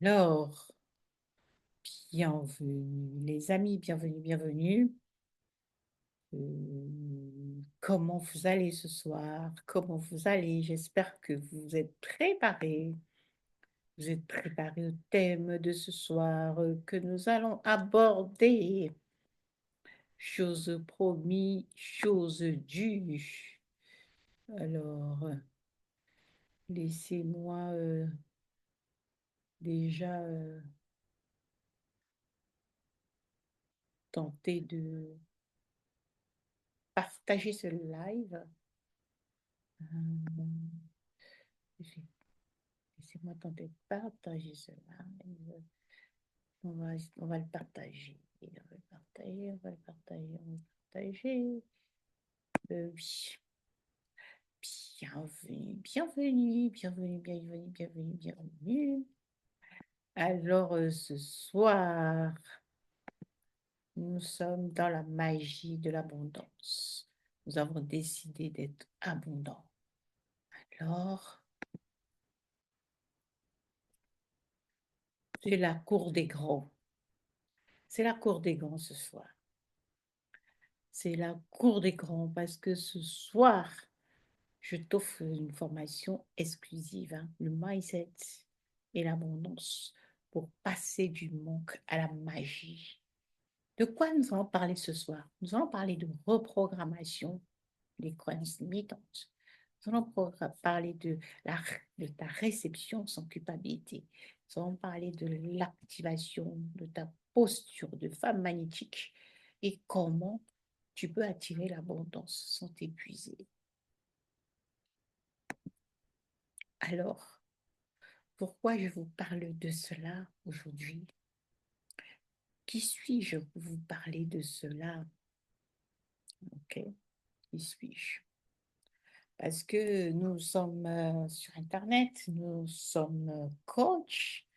Alors, bienvenue, les amis, bienvenue, bienvenue. Comment vous allez ce soir? Comment vous allez? J'espère que vous êtes préparés. Vous êtes préparés au thème de ce soir que nous allons aborder. Chose promis, chose due. Alors, laissez-moi déjà tenter de partager ce live. Euh, Laissez-moi tenter de partager cela. On va le partager. On va le partager, on va le partager, on va le partager. Oui. Bienvenue, bienvenue, bienvenue, bienvenue, bienvenue, bienvenue. Alors, ce soir, nous sommes dans la magie de l'abondance. Nous avons décidé d'être abondants. Alors, c'est la cour des grands. C'est la cour des grands ce soir. C'est la cour des grands parce que ce soir, je t'offre une formation exclusive, hein, le mindset et l'abondance pour passer du manque à la magie. De quoi nous allons parler ce soir? Nous allons parler de reprogrammation des croyances limitantes. Nous allons parler de ta réception sans culpabilité. Nous allons parler de l'activation de ta posture de femme magnétique et comment tu peux attirer l'abondance sans t'épuiser. Alors, pourquoi je vous parle de cela aujourd'hui? Qui suis-je pour vous parler de cela? Ok, qui suis-je? Parce que nous sommes sur Internet, nous sommes coach,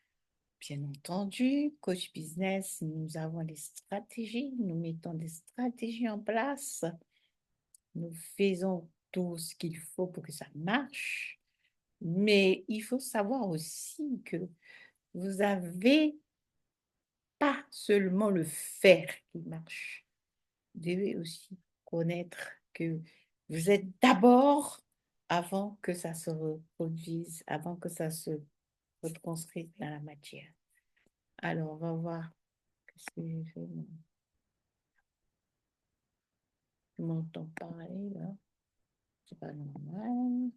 bien entendu, coach business, nous avons des stratégies, nous mettons des stratégies en place, nous faisons tout ce qu'il faut pour que ça marche, mais il faut savoir aussi que vous avez pas seulement le faire qui marche. Vous devez aussi connaître que vous êtes d'abord avant que ça se reproduise, avant que ça se reconstruise dans la matière. Alors, on va voir. Qu'est-ce que j'ai fait? Je m'entends parler là. C'est pas normal.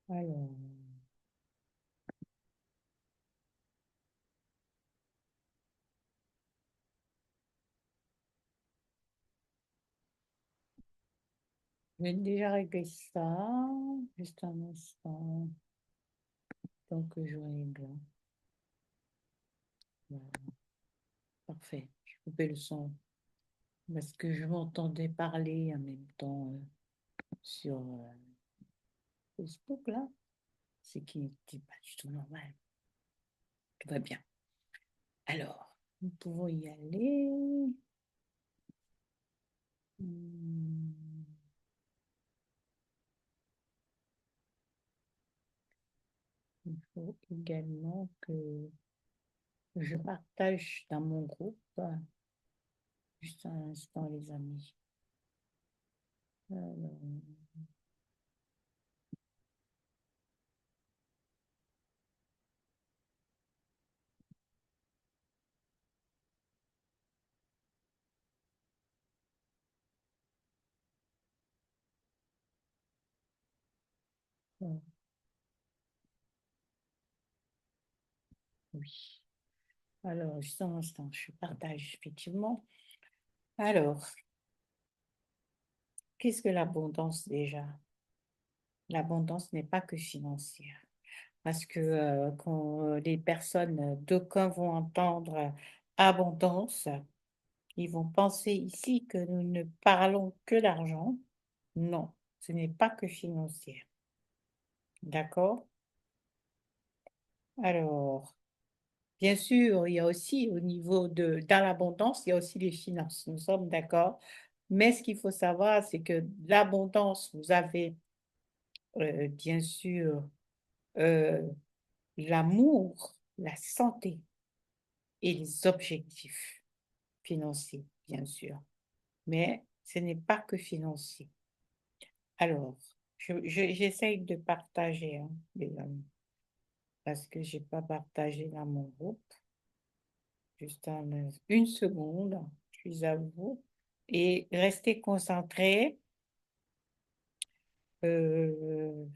Alors, je vais déjà régler ça. Juste un instant. Donc, je règle. Voilà. Parfait. Je coupé le son parce que je m'entendais parler en même temps sur Facebook là. Ce qui n'était pas du tout normal. Tout va bien. Alors, nous pouvons y aller. Hmm, Il faut également que je partage dans mon groupe. Juste un instant, les amis. Alors, oui. Alors, juste un instant, je partage effectivement. Alors, qu'est-ce que l'abondance déjà? L'abondance n'est pas que financière. parce que quand les personnes, d'aucuns vont entendre abondance, ils vont penser ici que nous ne parlons que d'argent. Non, ce n'est pas que financier. D'accord? Alors, bien sûr, il y a aussi au niveau dans l'abondance, il y a aussi les finances. Nous sommes d'accord. Mais ce qu'il faut savoir, c'est que l'abondance, vous avez bien sûr euh, l'amour, la santé et les objectifs financiers, bien sûr. Mais ce n'est pas que financier. Alors, j'essaye de partager, hein, les amis, parce que j'ai pas partagé dans mon groupe. Juste une seconde, je suis à vous. Et restez concentrés. Euh,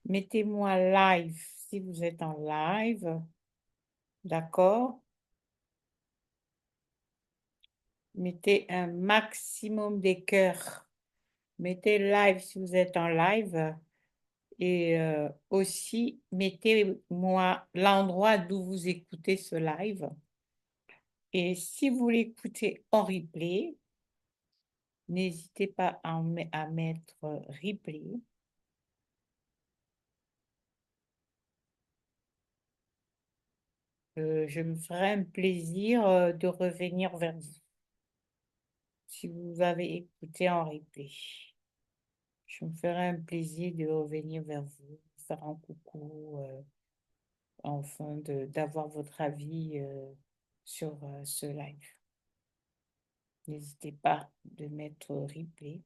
Mettez-moi live si vous êtes en live. D'accord? Mettez un maximum des cœurs. Mettez live si vous êtes en live. Et aussi, mettez-moi l'endroit d'où vous écoutez ce live. Et si vous l'écoutez en replay, n'hésitez pas à mettre replay. Je me ferai un plaisir de revenir vers vous si vous avez écouté en replay. Je me ferai un plaisir de revenir vers vous, faire un coucou, enfin d'avoir votre avis sur ce live. N'hésitez pas de mettre replay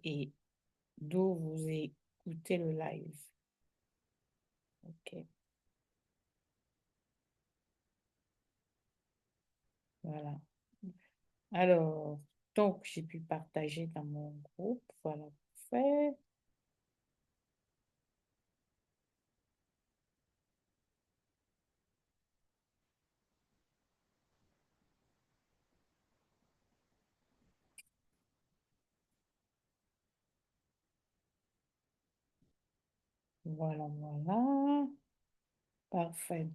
et d'où vous écoutez le live. OK, voilà. Alors, donc, j'ai pu partager dans mon groupe. Voilà, fait. Voilà, voilà. Parfait.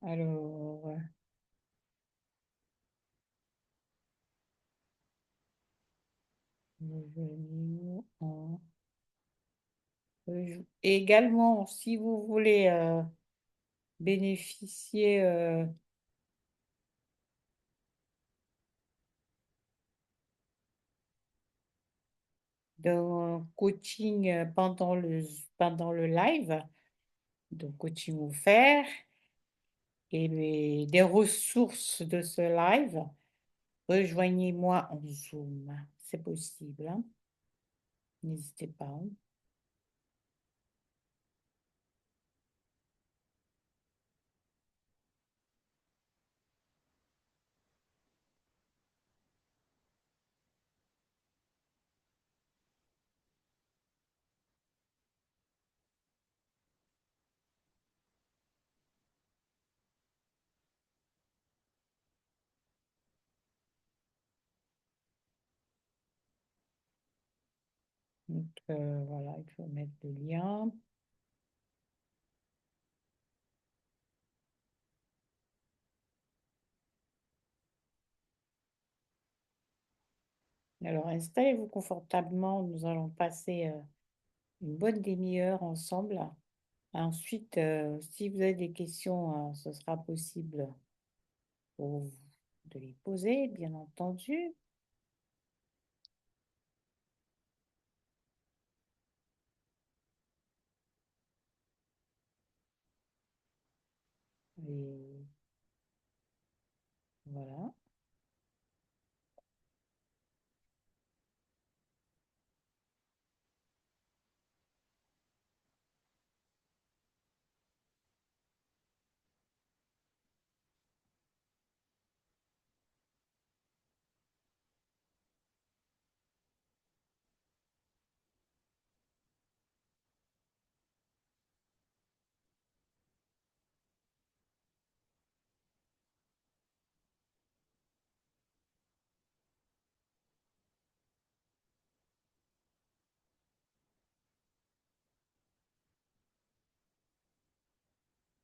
Alors, revenir en et également, si vous voulez bénéficier d'un coaching pendant le live, de coaching offert et des ressources de ce live, rejoignez-moi en Zoom. C'est possible, hein. N'hésitez pas, hein. Donc, voilà, il faut mettre le lien. Alors, installez-vous confortablement. Nous allons passer une bonne demi-heure ensemble. Ensuite, si vous avez des questions, ce sera possible pour vous de les poser, bien entendu. Et voilà.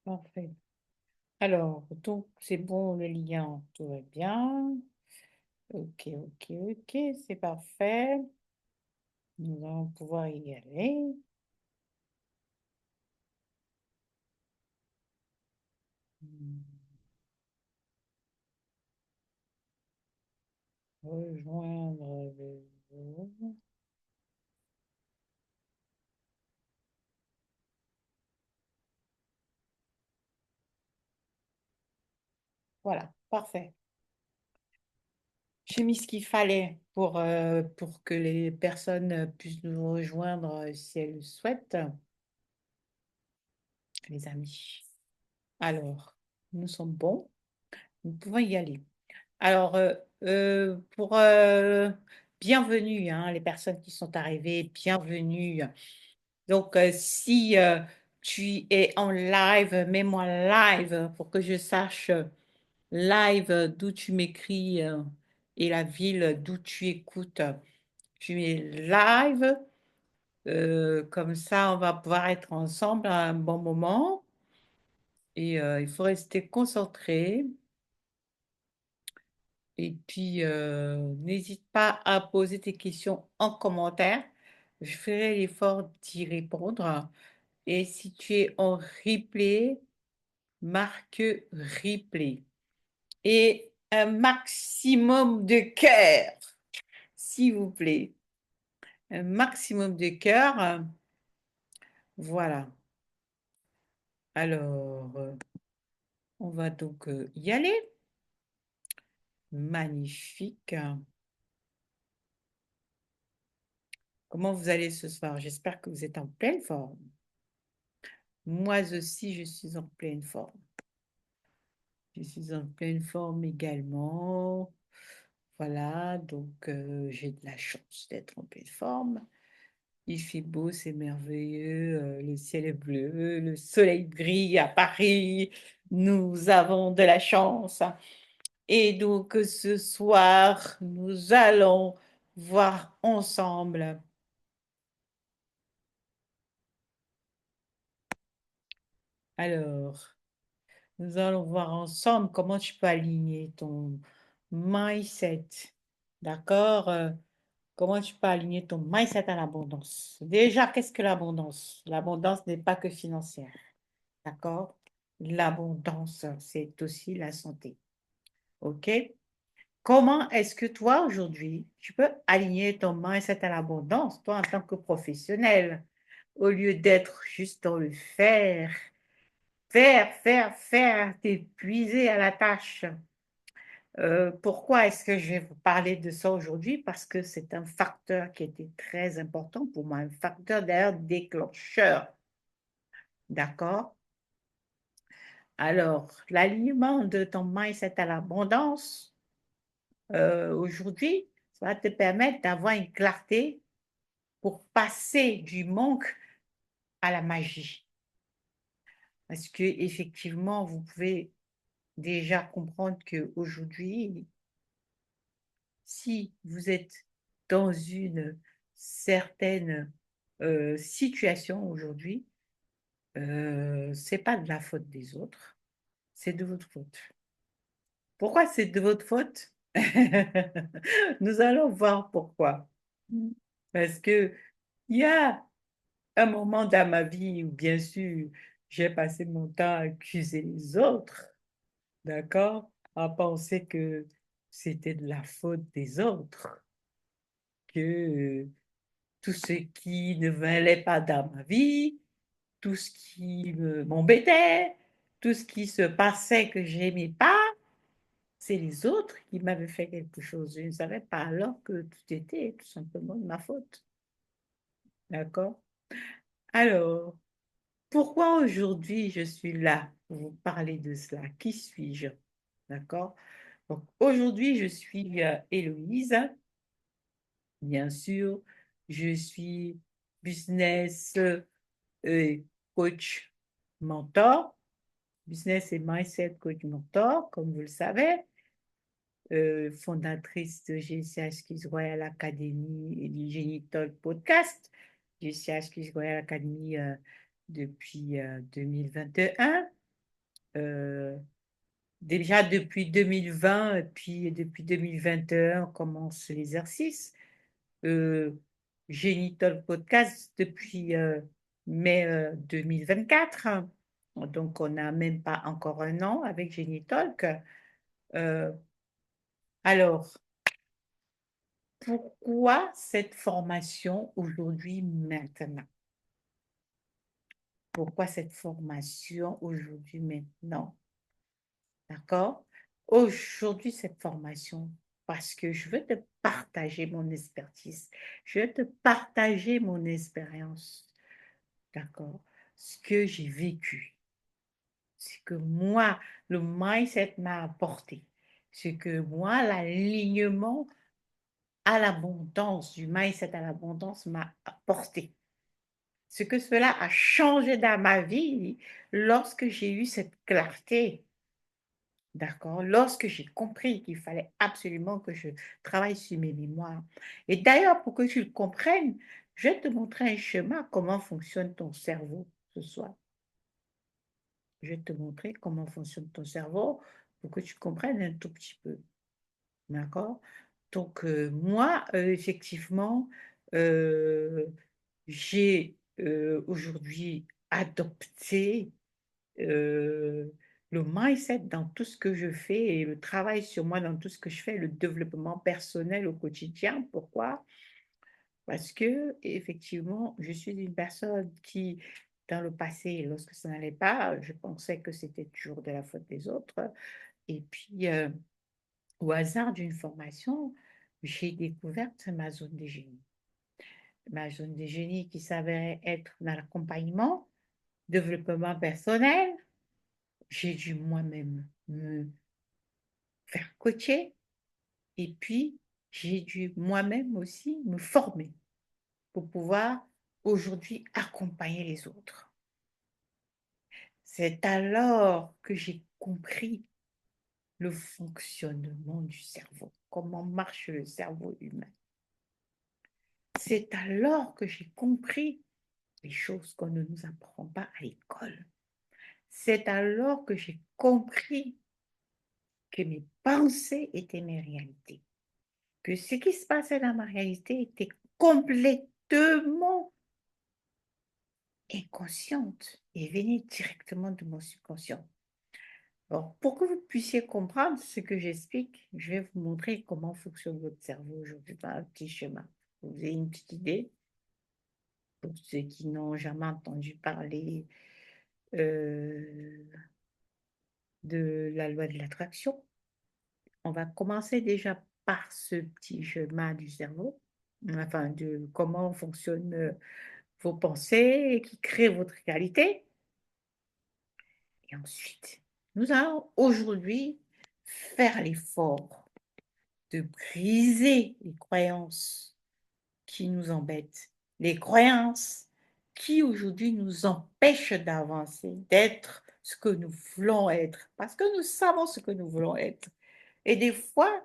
Parfait. Alors, donc, c'est bon, le lien, tout va bien. Ok, ok, ok, c'est parfait. Nous allons pouvoir y aller. Hmm, rejoindre le Zoom. Voilà, parfait. J'ai mis ce qu'il fallait pour que les personnes puissent nous rejoindre si elles le souhaitent, les amis. Alors, nous sommes bons, nous pouvons y aller. Alors, pour bienvenue, hein, les personnes qui sont arrivées, bienvenue. Donc, si tu es en live, mets-moi live pour que je sache live d'où tu m'écris et la ville d'où tu écoutes. Tu es live, comme ça on va pouvoir être ensemble à un bon moment et il faut rester concentré. Et puis, n'hésite pas à poser tes questions en commentaire. Je ferai l'effort d'y répondre. Et si tu es en replay, marque replay. Et un maximum de cœur, s'il vous plaît. Un maximum de cœur. Voilà. Alors, on va donc y aller. Magnifique. Comment vous allez ce soir? J'espère que vous êtes en pleine forme. Moi aussi, je suis en pleine forme. Je suis en pleine forme également. Voilà, donc j'ai de la chance d'être en pleine forme. Il fait beau, c'est merveilleux, le ciel est bleu, le soleil brille à Paris. Nous avons de la chance. Et donc ce soir, nous allons voir ensemble. Alors, nous allons voir ensemble comment tu peux aligner ton mindset. D'accord? Comment tu peux aligner ton mindset à l'abondance? Déjà, qu'est-ce que l'abondance? L'abondance n'est pas que financière. D'accord? L'abondance, c'est aussi la santé. OK? Comment est-ce que toi, aujourd'hui, tu peux aligner ton mindset à l'abondance, toi, en tant que professionnel, au lieu d'être juste dans le faire? Faire, t'épuiser à la tâche. Pourquoi est-ce que je vais vous parler de ça aujourd'hui? Parce que c'est un facteur qui était très important pour moi, un facteur d'ailleurs déclencheur. D'accord? Alors, l'alignement de ton mindset à l'abondance, aujourd'hui, ça va te permettre d'avoir une clarté pour passer du manque à la magie. Parce que effectivement, vous pouvez déjà comprendre qu'aujourd'hui, si vous êtes dans une certaine situation aujourd'hui, c'est pas de la faute des autres, c'est de votre faute. Pourquoi c'est de votre faute? Nous allons voir pourquoi. Parce que il y a un moment dans ma vie où, bien sûr, j'ai passé mon temps à accuser les autres, d'accord? À penser que c'était de la faute des autres, que tout ce qui ne valait pas dans ma vie, tout ce qui m'embêtait, tout ce qui se passait que j'aimais pas, c'est les autres qui m'avaient fait quelque chose. Je ne savais pas alors que tout était tout simplement de ma faute. D'accord? Alors, pourquoi aujourd'hui je suis là pour vous parler de cela? Qui suis-je? D'accord? Donc, aujourd'hui, je suis Héloïse. Bien sûr, je suis business coach mentor, business et mindset coach mentor, comme vous le savez, fondatrice de GCH Kids Royal Academy et du Génitol Podcast, GCH Kids Royal Academy depuis 2021. Euh, Déjà depuis 2020 et puis depuis 2021, on commence l'exercice. Euh, Génitol Podcast depuis mai 2024. Donc, on n'a même pas encore un an avec Génitalk. Euh, alors, pourquoi cette formation aujourd'hui, maintenant? Pourquoi cette formation aujourd'hui, maintenant? D'accord? Aujourd'hui, cette formation, parce que je veux te partager mon expertise, je veux te partager mon expérience, d'accord? Ce que j'ai vécu, ce que moi, le mindset m'a apporté, ce que moi, l'alignement à l'abondance, du mindset à l'abondance m'a apporté. Ce que cela a changé dans ma vie lorsque j'ai eu cette clarté. D'accord. Lorsque j'ai compris qu'il fallait absolument que je travaille sur mes mémoires. Et d'ailleurs, pour que tu le comprennes, je vais te montrer un schéma, comment fonctionne ton cerveau ce soir. Je vais te montrer comment fonctionne ton cerveau pour que tu comprennes un tout petit peu. D'accord? Donc, moi, effectivement, euh, j'ai aujourd'hui adopté euh, le mindset dans tout ce que je fais et le travail sur moi dans tout ce que je fais, le développement personnel au quotidien. Pourquoi? Parce que, effectivement, je suis une personne qui, dans le passé, lorsque ça n'allait pas, je pensais que c'était toujours de la faute des autres. Et puis, au hasard d'une formation, j'ai découvert ma zone de génie. Ma zone de génie qui s'avérait être dans l'accompagnement, développement personnel. J'ai dû moi-même me faire coacher et puis j'ai dû moi-même aussi me former pour pouvoir aujourd'hui accompagner les autres. C'est alors que j'ai compris le fonctionnement du cerveau, comment marche le cerveau humain. C'est alors que j'ai compris les choses qu'on ne nous apprend pas à l'école. C'est alors que j'ai compris que mes pensées étaient mes réalités, que ce qui se passait dans ma réalité était complètement inconsciente et venait directement de mon subconscient. Alors, pour que vous puissiez comprendre ce que j'explique, je vais vous montrer comment fonctionne votre cerveau aujourd'hui dans un petit schéma. Vous avez une petite idée pour ceux qui n'ont jamais entendu parler euh, de la loi de l'attraction. On va commencer déjà par ce petit schéma du cerveau, enfin de comment fonctionnent vos pensées qui créent votre réalité. Et ensuite, nous allons aujourd'hui faire l'effort de briser les croyances qui nous embêtent, les croyances qui aujourd'hui nous empêchent d'avancer, d'être ce que nous voulons être, parce que nous savons ce que nous voulons être. Et des fois,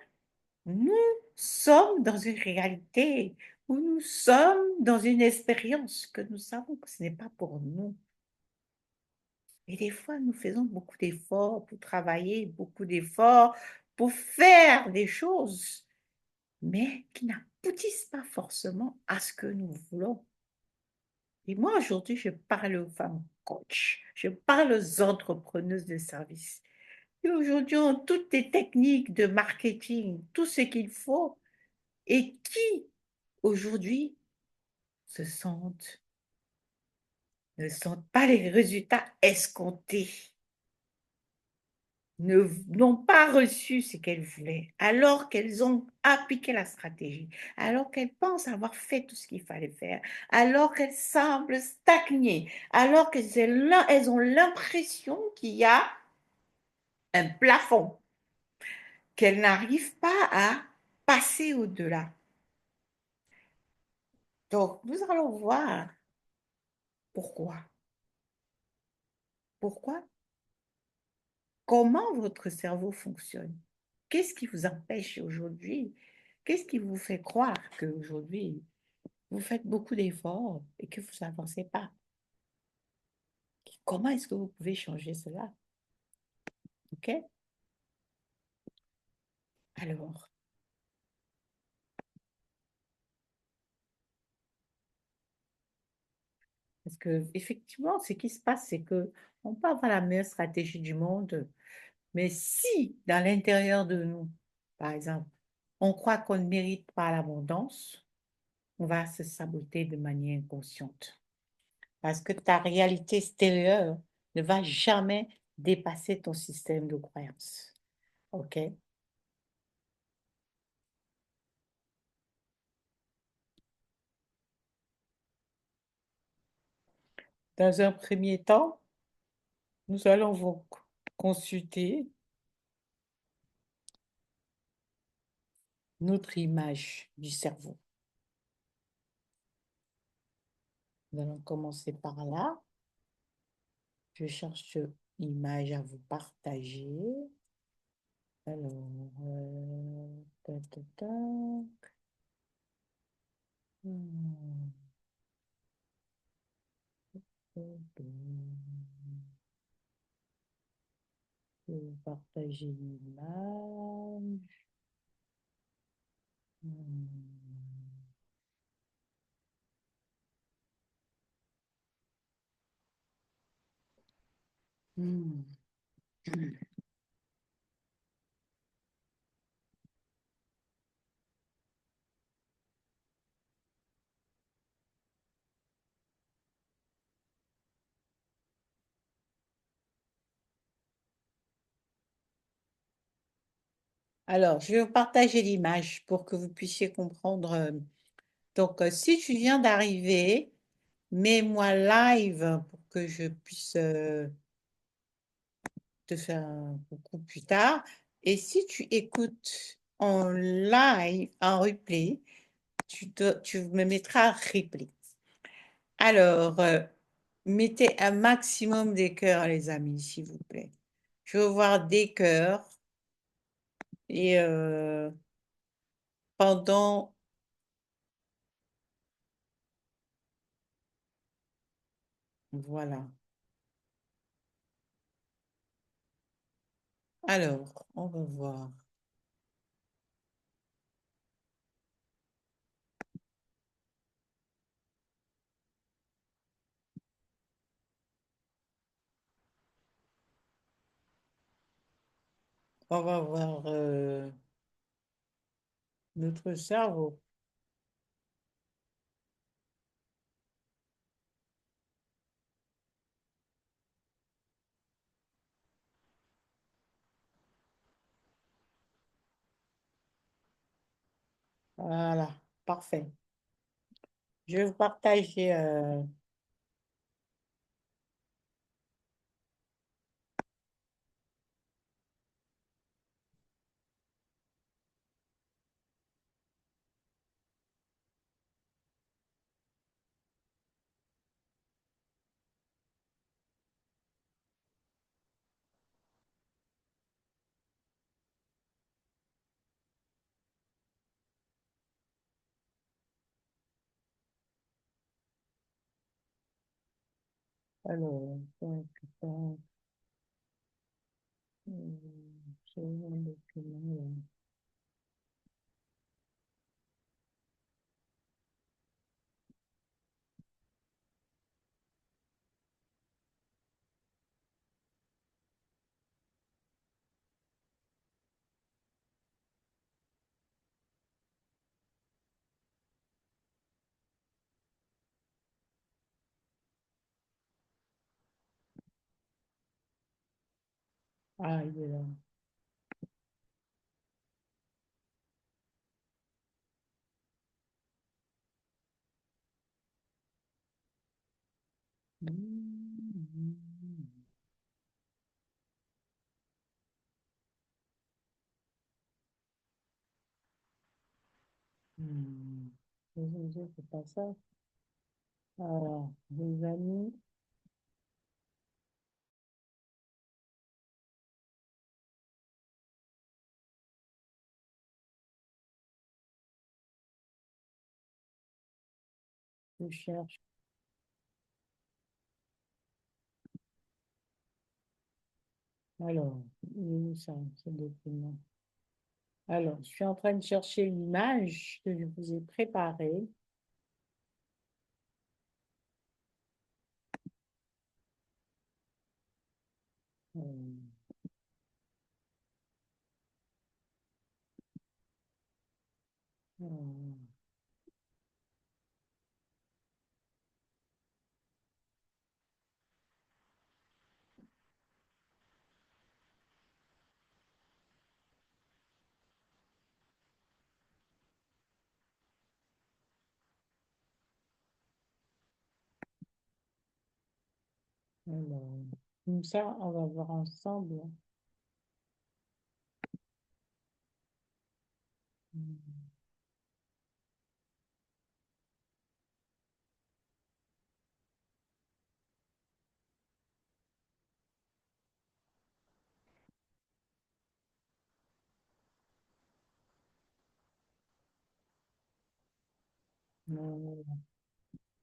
nous sommes dans une réalité où nous sommes dans une expérience que nous savons que ce n'est pas pour nous. Et des fois, nous faisons beaucoup d'efforts pour travailler, beaucoup d'efforts pour faire des choses, mais qui n'aboutissent pas forcément à ce que nous voulons. Et moi, aujourd'hui, je parle aux femmes coach, je parle aux entrepreneuses de services. Et aujourd'hui, ont toutes les techniques de marketing, tout ce qu'il faut, et qui, aujourd'hui, se sentent, ne sentent pas les résultats escomptés, n'ont pas reçu ce qu'elles voulaient, alors qu'elles ont appliqué la stratégie, alors qu'elles pensent avoir fait tout ce qu'il fallait faire, alors qu'elles semblent stagner, alors qu'elles ont l'impression qu'il y a un plafond, qu'elles n'arrivent pas à passer au-delà. Donc, nous allons voir pourquoi. Pourquoi? Comment votre cerveau fonctionne? Qu'est-ce qui vous empêche aujourd'hui? Qu'est-ce qui vous fait croire qu'aujourd'hui, vous faites beaucoup d'efforts et que vous n'avancez pas? Comment est-ce que vous pouvez changer cela? OK? Alors, parce que effectivement, ce qui se passe, c'est que on peut avoir la meilleure stratégie du monde, mais si dans l'intérieur de nous, par exemple, on croit qu'on ne mérite pas l'abondance, on va se saboter de manière inconsciente. Parce que ta réalité extérieure ne va jamais dépasser ton système de croyance. OK? Dans un premier temps, nous allons vous consulter notre image du cerveau. Nous allons commencer par là. Je cherche une image à vous partager. Alors, tac, tac, tac. Hmm, je vais vous partager l'image. Hmm. Hmm. Alors, je vais vous partager l'image pour que vous puissiez comprendre. Donc, si tu viens d'arriver, mets-moi live pour que je puisse te faire un coucou plus tard. Et si tu écoutes en live, en replay, tu me mettras replay. Alors, mettez un maximum des cœurs, les amis, s'il vous plaît. Je veux voir des cœurs. Et pendant, voilà. Alors, on va voir. On va voir notre cerveau. Voilà, parfait. Je vais vous partager. Alors, tac, tac, j'ai un document là. Ah, il est là. Hmm. C'est pas ça. Alors, les amis, je cherche. Alors, où ça, ce document. Alors, je suis en train de chercher l'image que je vous ai préparée. Euh, euh, alors, comme ça, on va voir ensemble. Euh,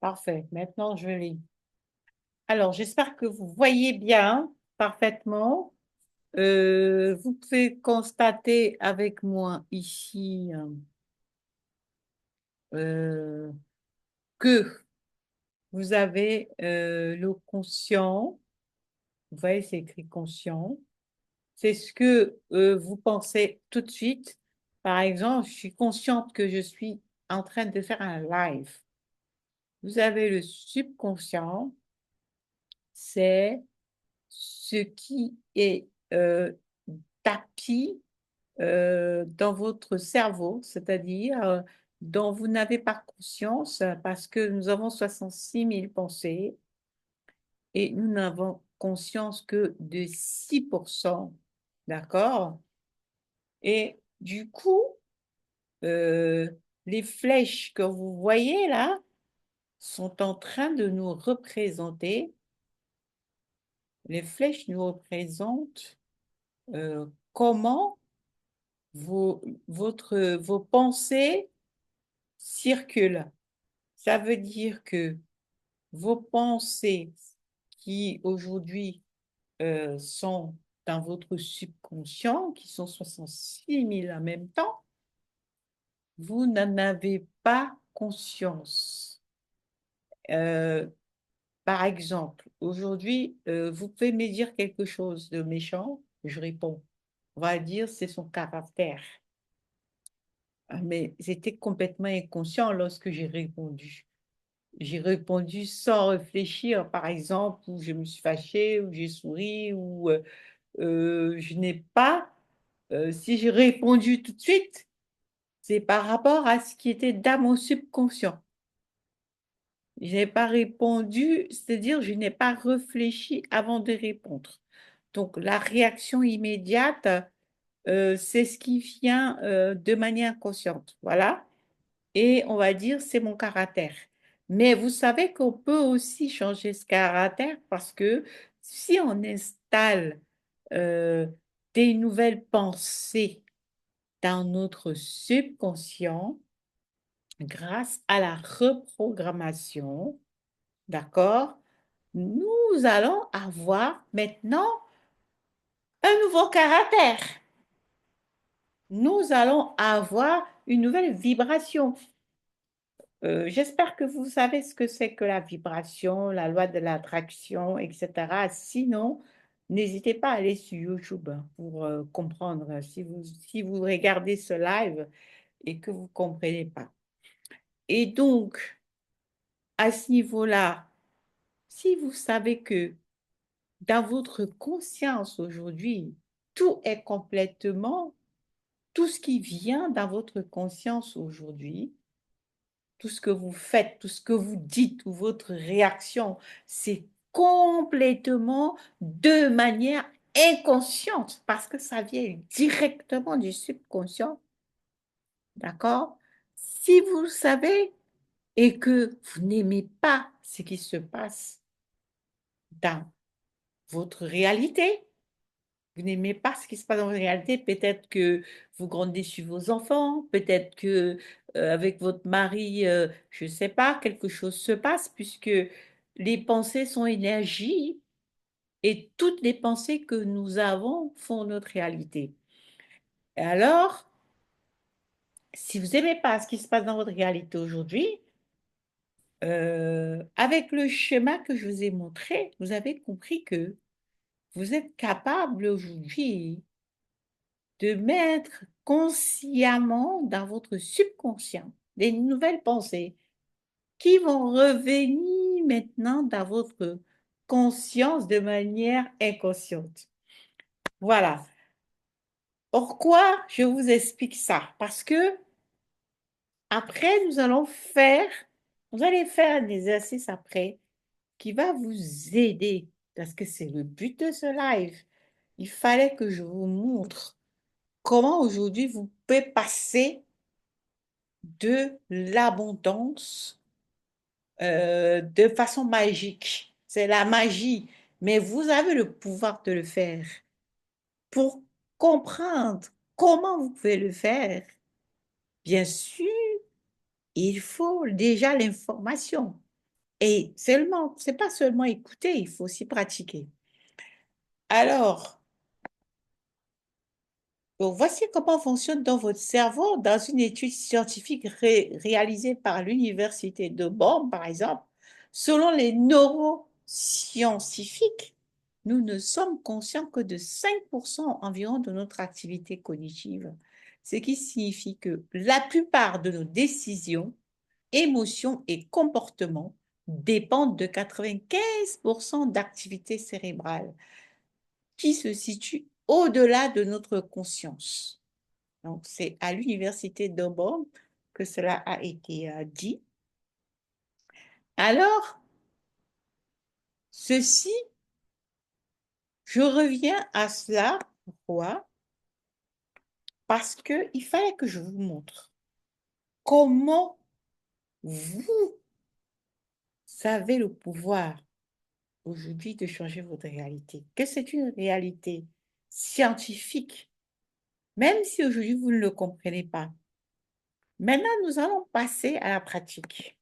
Parfait. Maintenant, je lis. Alors, j'espère que vous voyez bien parfaitement. Vous pouvez constater avec moi ici euh, que vous avez le conscient. Vous voyez, c'est écrit conscient. C'est ce que vous pensez tout de suite. Par exemple, je suis consciente que je suis en train de faire un live. Vous avez le subconscient, c'est ce qui est tapis dans votre cerveau, c'est-à-dire dont vous n'avez pas conscience parce que nous avons 66 000 pensées et nous n'avons conscience que de 6%, d'accord? Et du coup, euh, les flèches que vous voyez là sont en train de nous représenter. Les flèches nous représentent comment vos pensées circulent. Ça veut dire que vos pensées qui aujourd'hui sont dans votre subconscient, qui sont 66 000 en même temps, vous n'en avez pas conscience. Euh, Par exemple, aujourd'hui, vous pouvez me dire quelque chose de méchant, je réponds. On va dire c'est son caractère. Ah, mais j'étais complètement inconscient lorsque j'ai répondu. J'ai répondu sans réfléchir, par exemple, où je me suis fâchée, ou j'ai souri, ou je n'ai pas, si j'ai répondu tout de suite, c'est par rapport à ce qui était dans mon subconscient. Je n'ai pas répondu, c'est-à-dire je n'ai pas réfléchi avant de répondre. Donc la réaction immédiate, c'est ce qui vient de manière inconsciente. Voilà. Et on va dire, c'est mon caractère. Mais vous savez qu'on peut aussi changer ce caractère parce que si on installe euh, des nouvelles pensées dans notre subconscient, grâce à la reprogrammation, d'accord, nous allons avoir maintenant un nouveau caractère. Nous allons avoir une nouvelle vibration. J'espère que vous savez ce que c'est que la vibration, la loi de l'attraction, etc. Sinon, n'hésitez pas à aller sur YouTube hein, pour comprendre si vous regardez ce live et que vous ne comprenez pas. Et donc, à ce niveau-là, si vous savez que dans votre conscience aujourd'hui, tout est complètement, tout ce qui vient dans votre conscience aujourd'hui, tout ce que vous faites, tout ce que vous dites ou votre réaction, c'est complètement de manière inconsciente parce que ça vient directement du subconscient, d'accord? Si vous le savez et que vous n'aimez pas ce qui se passe dans votre réalité, vous n'aimez pas ce qui se passe dans votre réalité, peut-être que vous grandez sur vos enfants, peut-être que avec votre mari, je ne sais pas, quelque chose se passe puisque les pensées sont énergie Et toutes les pensées que nous avons font notre réalité. Et alors, si vous n'aimez pas ce qui se passe dans votre réalité aujourd'hui, avec le schéma que je vous ai montré, vous avez compris que vous êtes capable aujourd'hui de mettre consciemment dans votre subconscient des nouvelles pensées qui vont revenir maintenant dans votre conscience de manière inconsciente. Voilà. Pourquoi je vous explique ça? Parce que après, vous allez faire un exercice après qui va vous aider parce que c'est le but de ce live. Il fallait que je vous montre comment aujourd'hui vous pouvez passer de l'abondance de façon magique. C'est la magie, mais vous avez le pouvoir de le faire. Pour comprendre comment vous pouvez le faire, bien sûr, il faut déjà l'information. Et seulement, c'est pas seulement écouter, il faut aussi pratiquer. Alors, donc, voici comment fonctionne dans votre cerveau dans une étude scientifique réalisée par l'Université de Bonn, par exemple. Selon les neuroscientifiques, nous ne sommes conscients que de 5% environ de notre activité cognitive, ce qui signifie que la plupart de nos décisions, émotions et comportements dépendent de 95% d'activité cérébrale qui se situe au-delà de notre conscience. Donc, c'est à l'université d'Auburn que cela a été dit. Alors, ceci, je reviens à cela. Pourquoi? Parce qu'il fallait que je vous montre comment vous avez le pouvoir aujourd'hui de changer votre réalité. Que c'est une réalité scientifique, même si aujourd'hui vous ne le comprenez pas. Maintenant, nous allons passer à la pratique.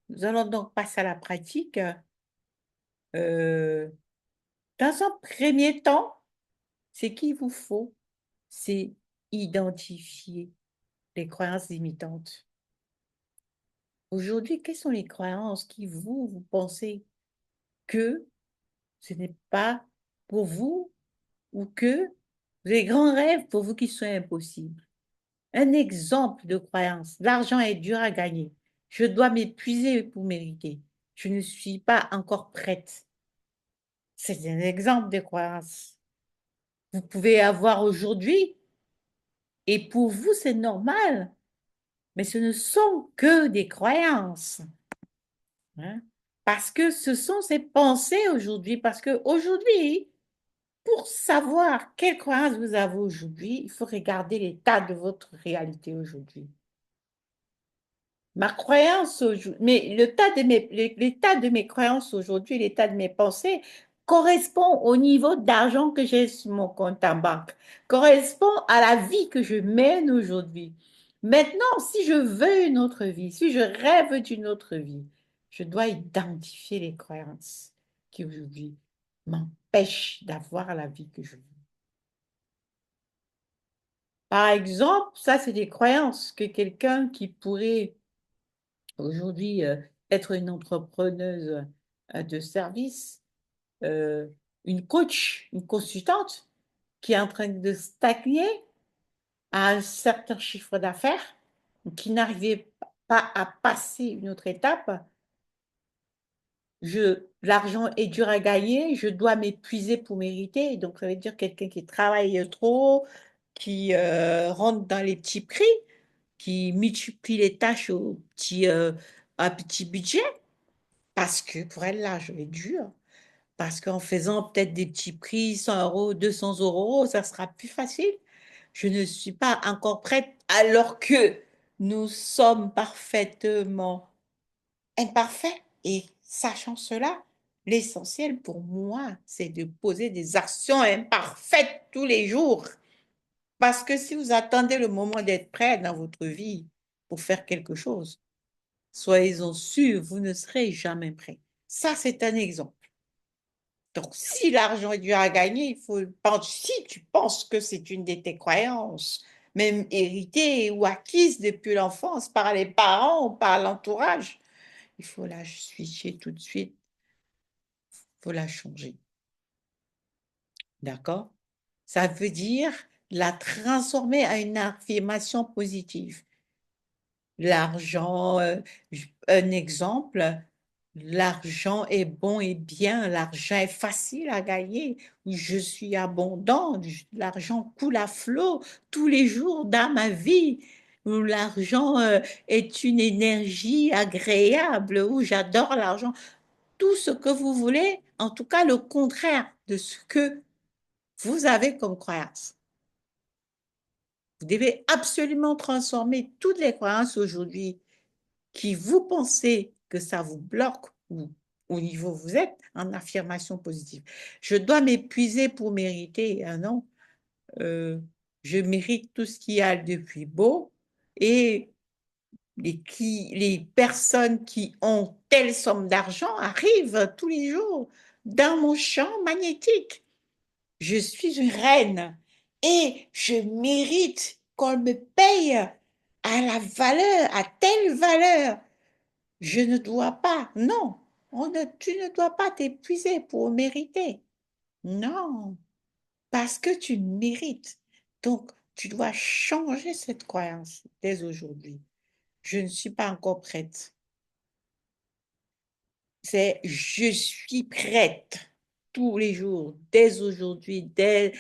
Nous allons donc passer à la pratique. Euh, dans un premier temps, ce qu'il vous faut, c'est identifier les croyances limitantes. Aujourd'hui, quelles sont les croyances qui vous pensez que ce n'est pas pour vous ou que les grands rêves pour vous qui sont impossibles? Un exemple de croyance, l'argent est dur à gagner. Je dois m'épuiser pour mériter. Je ne suis pas encore prête. C'est un exemple de croyance. Vous pouvez avoir aujourd'hui, et pour vous, c'est normal, mais ce ne sont que des croyances, hein. Parce que ce sont ces pensées aujourd'hui, parce que aujourd'hui, pour savoir quelles croyances vous avez aujourd'hui, il faut regarder l'état de votre réalité aujourd'hui. Ma croyance aujourd'hui, mais l'état de mes croyances aujourd'hui, l'état de mes pensées correspond au niveau d'argent que j'ai sur mon compte en banque, correspond à la vie que je mène aujourd'hui. Maintenant, si je veux une autre vie, si je rêve d'une autre vie, je dois identifier les croyances qui aujourd'hui m'empêchent d'avoir la vie que je veux. Par exemple, ça, c'est des croyances que quelqu'un qui pourrait aujourd'hui être une entrepreneuse de service, euh, une coach, une consultante qui est en train de stagner à un certain chiffre d'affaires, qui n'arrivait pas à passer une autre étape. L'argent est dur à gagner, je dois m'épuiser pour mériter. Donc, ça veut dire quelqu'un qui travaille trop, qui rentre dans les petits prix, qui multiplie les tâches à petit budget. Parce que pour elle, l'argent est dur. Parce qu'en faisant peut-être des petits prix, 100 euros, 200 euros, ça sera plus facile. Je ne suis pas encore prête alors que nous sommes parfaitement imparfaits. Et sachant cela, l'essentiel pour moi, c'est de poser des actions imparfaites tous les jours. Parce que si vous attendez le moment d'être prêt dans votre vie pour faire quelque chose, soyez-en sûrs, vous ne serez jamais prêt. Ça, c'est un exemple. Donc, si l'argent est dur à gagner, si tu penses que c'est une de tes croyances, même héritée ou acquise depuis l'enfance par les parents ou par l'entourage, il faut la switcher tout de suite, il faut la changer. D'accord? Ça veut dire la transformer à une affirmation positive. L'argent, un exemple, l'argent est bon et bien, l'argent est facile à gagner, je suis abondant, l'argent coule à flot tous les jours dans ma vie, où l'argent est une énergie agréable, où j'adore l'argent, tout ce que vous voulez, en tout cas le contraire de ce que vous avez comme croyance. Vous devez absolument transformer toutes les croyances aujourd'hui qui vous pensez que ça vous bloque ou au niveau où vous êtes en affirmation positive. Je dois m'épuiser pour mériter un an. Euh, je mérite tout ce qu'il y a de plus beau et les personnes qui ont telle somme d'argent arrivent tous les jours dans mon champ magnétique. Je suis une reine et je mérite qu'on me paye à la valeur, à telle valeur. Je ne dois pas, non, tu ne dois pas t'épuiser pour mériter. Non, parce que tu mérites. Donc, tu dois changer cette croyance dès aujourd'hui. Je ne suis pas encore prête. C'est je suis prête tous les jours, dès aujourd'hui, dès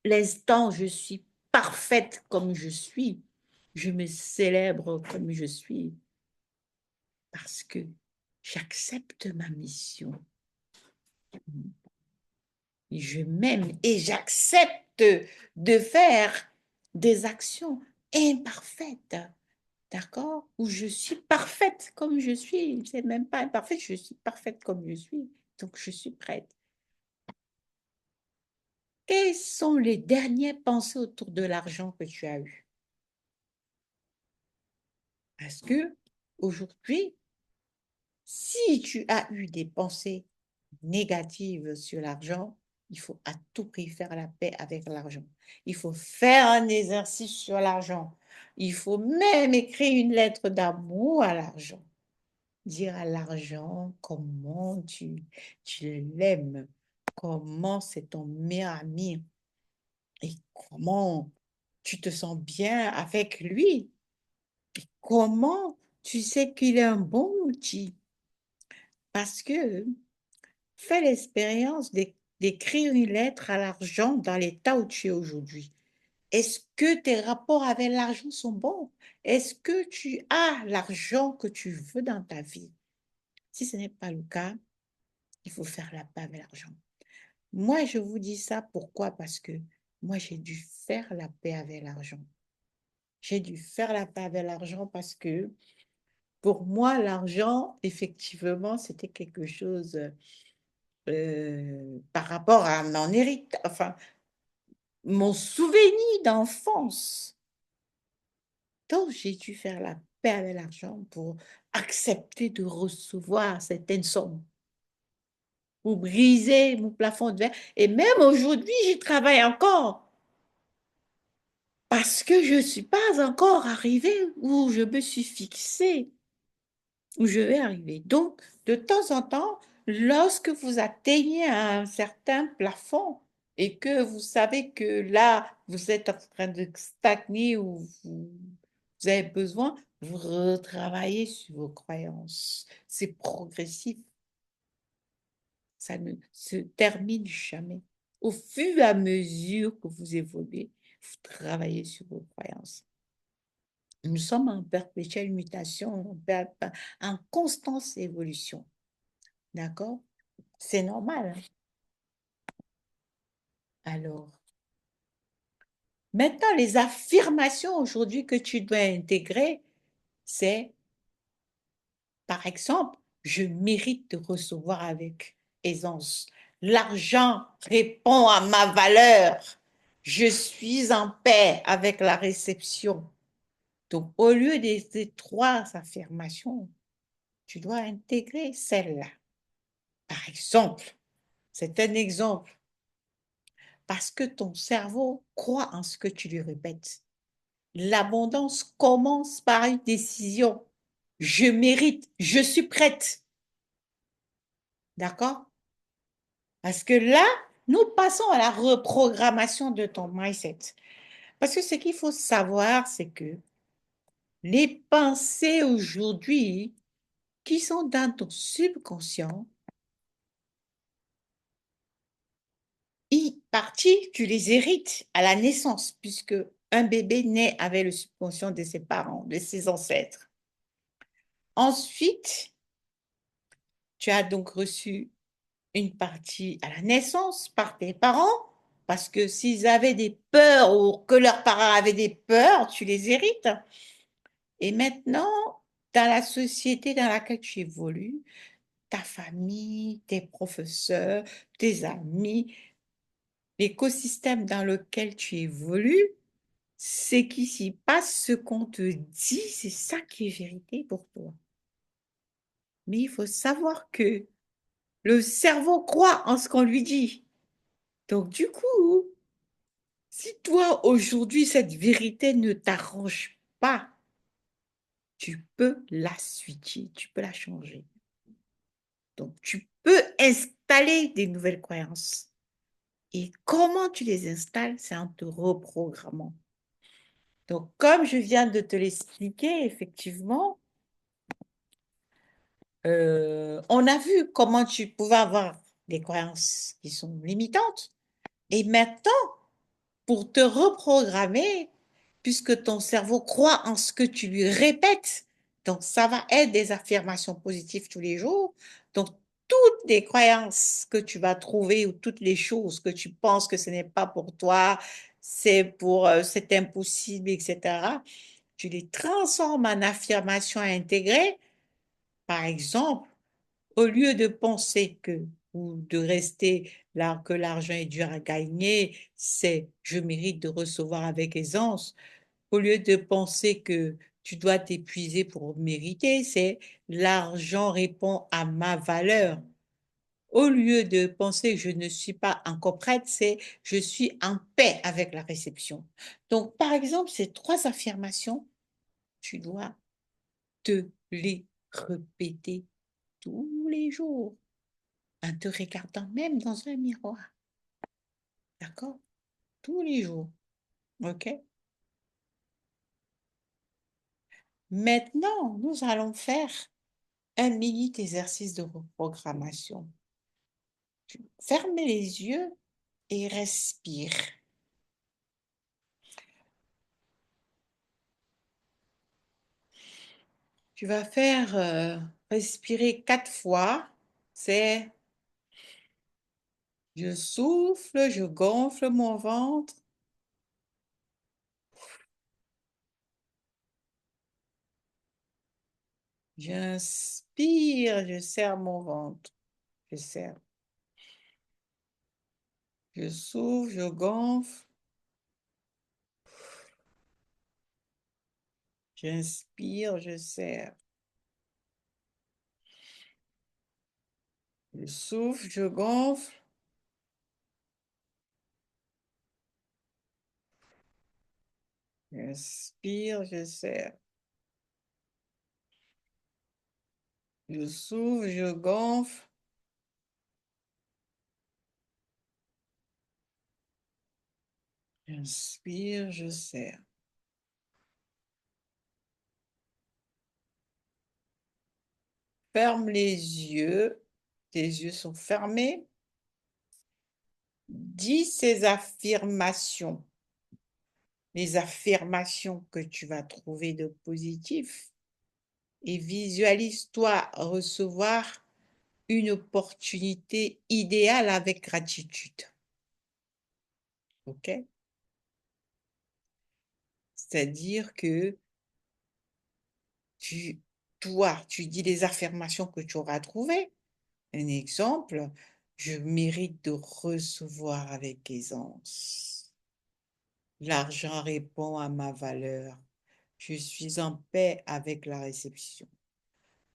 l'instant, je suis parfaite comme je suis. Je me célèbre comme je suis parce que j'accepte ma mission. Je m'aime et j'accepte de faire des actions imparfaites, d'accord? Où je suis parfaite comme je suis. C'est même pas imparfaite, je suis parfaite comme je suis. Donc, je suis prête. Quelles sont les dernières pensées autour de l'argent que tu as eues? Parce que aujourd'hui, si tu as eu des pensées négatives sur l'argent, il faut à tout prix faire la paix avec l'argent. Il faut faire un exercice sur l'argent. Il faut même écrire une lettre d'amour à l'argent. Dire à l'argent comment tu l'aimes, comment c'est ton meilleur ami et comment tu te sens bien avec lui. Et comment tu sais qu'il est un bon outil. Parce que fais l'expérience d'écrire une lettre à l'argent dans l'état où tu es aujourd'hui. Est-ce que tes rapports avec l'argent sont bons? Est-ce que tu as l'argent que tu veux dans ta vie? Si ce n'est pas le cas, il faut faire la paix avec l'argent. Moi, je vous dis ça pourquoi? Parce que moi, j'ai dû faire la paix avec l'argent. J'ai dû faire la paix avec l'argent parce que pour moi, l'argent, effectivement, c'était quelque chose par rapport à mon héritage, enfin, mon souvenir d'enfance. Donc, j'ai dû faire la paix avec l'argent pour accepter de recevoir certaines sommes, pour briser mon plafond de verre. Et même aujourd'hui, j'y travaille encore parce que je ne suis pas encore arrivée où je me suis fixée, où je vais arriver. Donc, de temps en temps, lorsque vous atteignez un certain plafond et que vous savez que là, vous êtes en train de stagner ou vous avez besoin, vous retravaillez sur vos croyances. C'est progressif, ça ne se termine jamais. Au fur et à mesure que vous évoluez, vous travaillez sur vos croyances. Nous sommes en perpétuelle mutation, en constante évolution. D'accord? C'est normal, hein. Alors, maintenant, les affirmations aujourd'hui que tu dois intégrer, c'est, par exemple, je mérite de recevoir avec aisance. L'argent répond à ma valeur. Je suis en paix avec la réception. Donc, au lieu de ces trois affirmations, tu dois intégrer celle-là. Par exemple, C'est un exemple parce que ton cerveau croit en ce que tu lui répètes. L'abondance commence par une décision. Je mérite, je suis prête. D'accord? Parce que là, nous passons à la reprogrammation de ton mindset. Parce que ce qu'il faut savoir, c'est que les pensées aujourd'hui qui sont dans ton subconscient, partie, tu les hérites à la naissance, puisque un bébé naît avec le subconscient de ses parents, de ses ancêtres. Ensuite, tu as donc reçu une partie à la naissance par tes parents, parce que s'ils avaient des peurs ou que leurs parents avaient des peurs, tu les hérites. Et maintenant, dans la société dans laquelle tu évolues, ta famille, tes professeurs, tes amis, l'écosystème dans lequel tu évolues, ce qui s'y passe, ce qu'on te dit, c'est ça qui est vérité pour toi. Mais il faut savoir que le cerveau croit en ce qu'on lui dit. Donc, du coup, si toi, aujourd'hui, cette vérité ne t'arrange pas, tu peux la switcher, tu peux la changer. Donc, tu peux installer des nouvelles croyances. Et comment tu les installes, c'est en te reprogrammant. Donc, comme je viens de te l'expliquer, effectivement, on a vu comment tu pouvais avoir des croyances qui sont limitantes. Et maintenant, pour te reprogrammer, puisque ton cerveau croit en ce que tu lui répètes, donc ça va être des affirmations positives tous les jours. Donc, toutes les croyances que tu vas trouver ou toutes les choses que tu penses que ce n'est pas pour toi, c'est impossible, etc., tu les transformes en affirmations à intégrer. Par exemple, au lieu de penser que, ou de rester là, que l'argent est dur à gagner, c'est je mérite de recevoir avec aisance. Au lieu de penser que tu dois t'épuiser pour mériter, c'est l'argent répond à ma valeur. Au lieu de penser que je ne suis pas encore prête, c'est je suis en paix avec la réception. Donc, par exemple, ces trois affirmations, tu dois te les répéter tous les jours en te regardant même dans un miroir. D'accord? Tous les jours. OK? Maintenant, nous allons faire un mini exercice de reprogrammation. Ferme les yeux et respire. Tu vas faire respirer 4 fois. C'est je souffle, je gonfle mon ventre. J'inspire, je serre mon ventre. Je serre. Je souffle, je gonfle. J'inspire, je serre. Je souffle, je gonfle. J'inspire, je serre. Je souffle, je gonfle. J'inspire, je serre. Ferme les yeux. Tes yeux sont fermés. Dis ces affirmations. Les affirmations que tu vas trouver de positif. Et visualise-toi recevoir une opportunité idéale avec gratitude. OK? C'est-à-dire que tu, toi, tu dis les affirmations que tu auras trouvées. Un exemple, je mérite de recevoir avec aisance. L'argent répond à ma valeur. Je suis en paix avec la réception.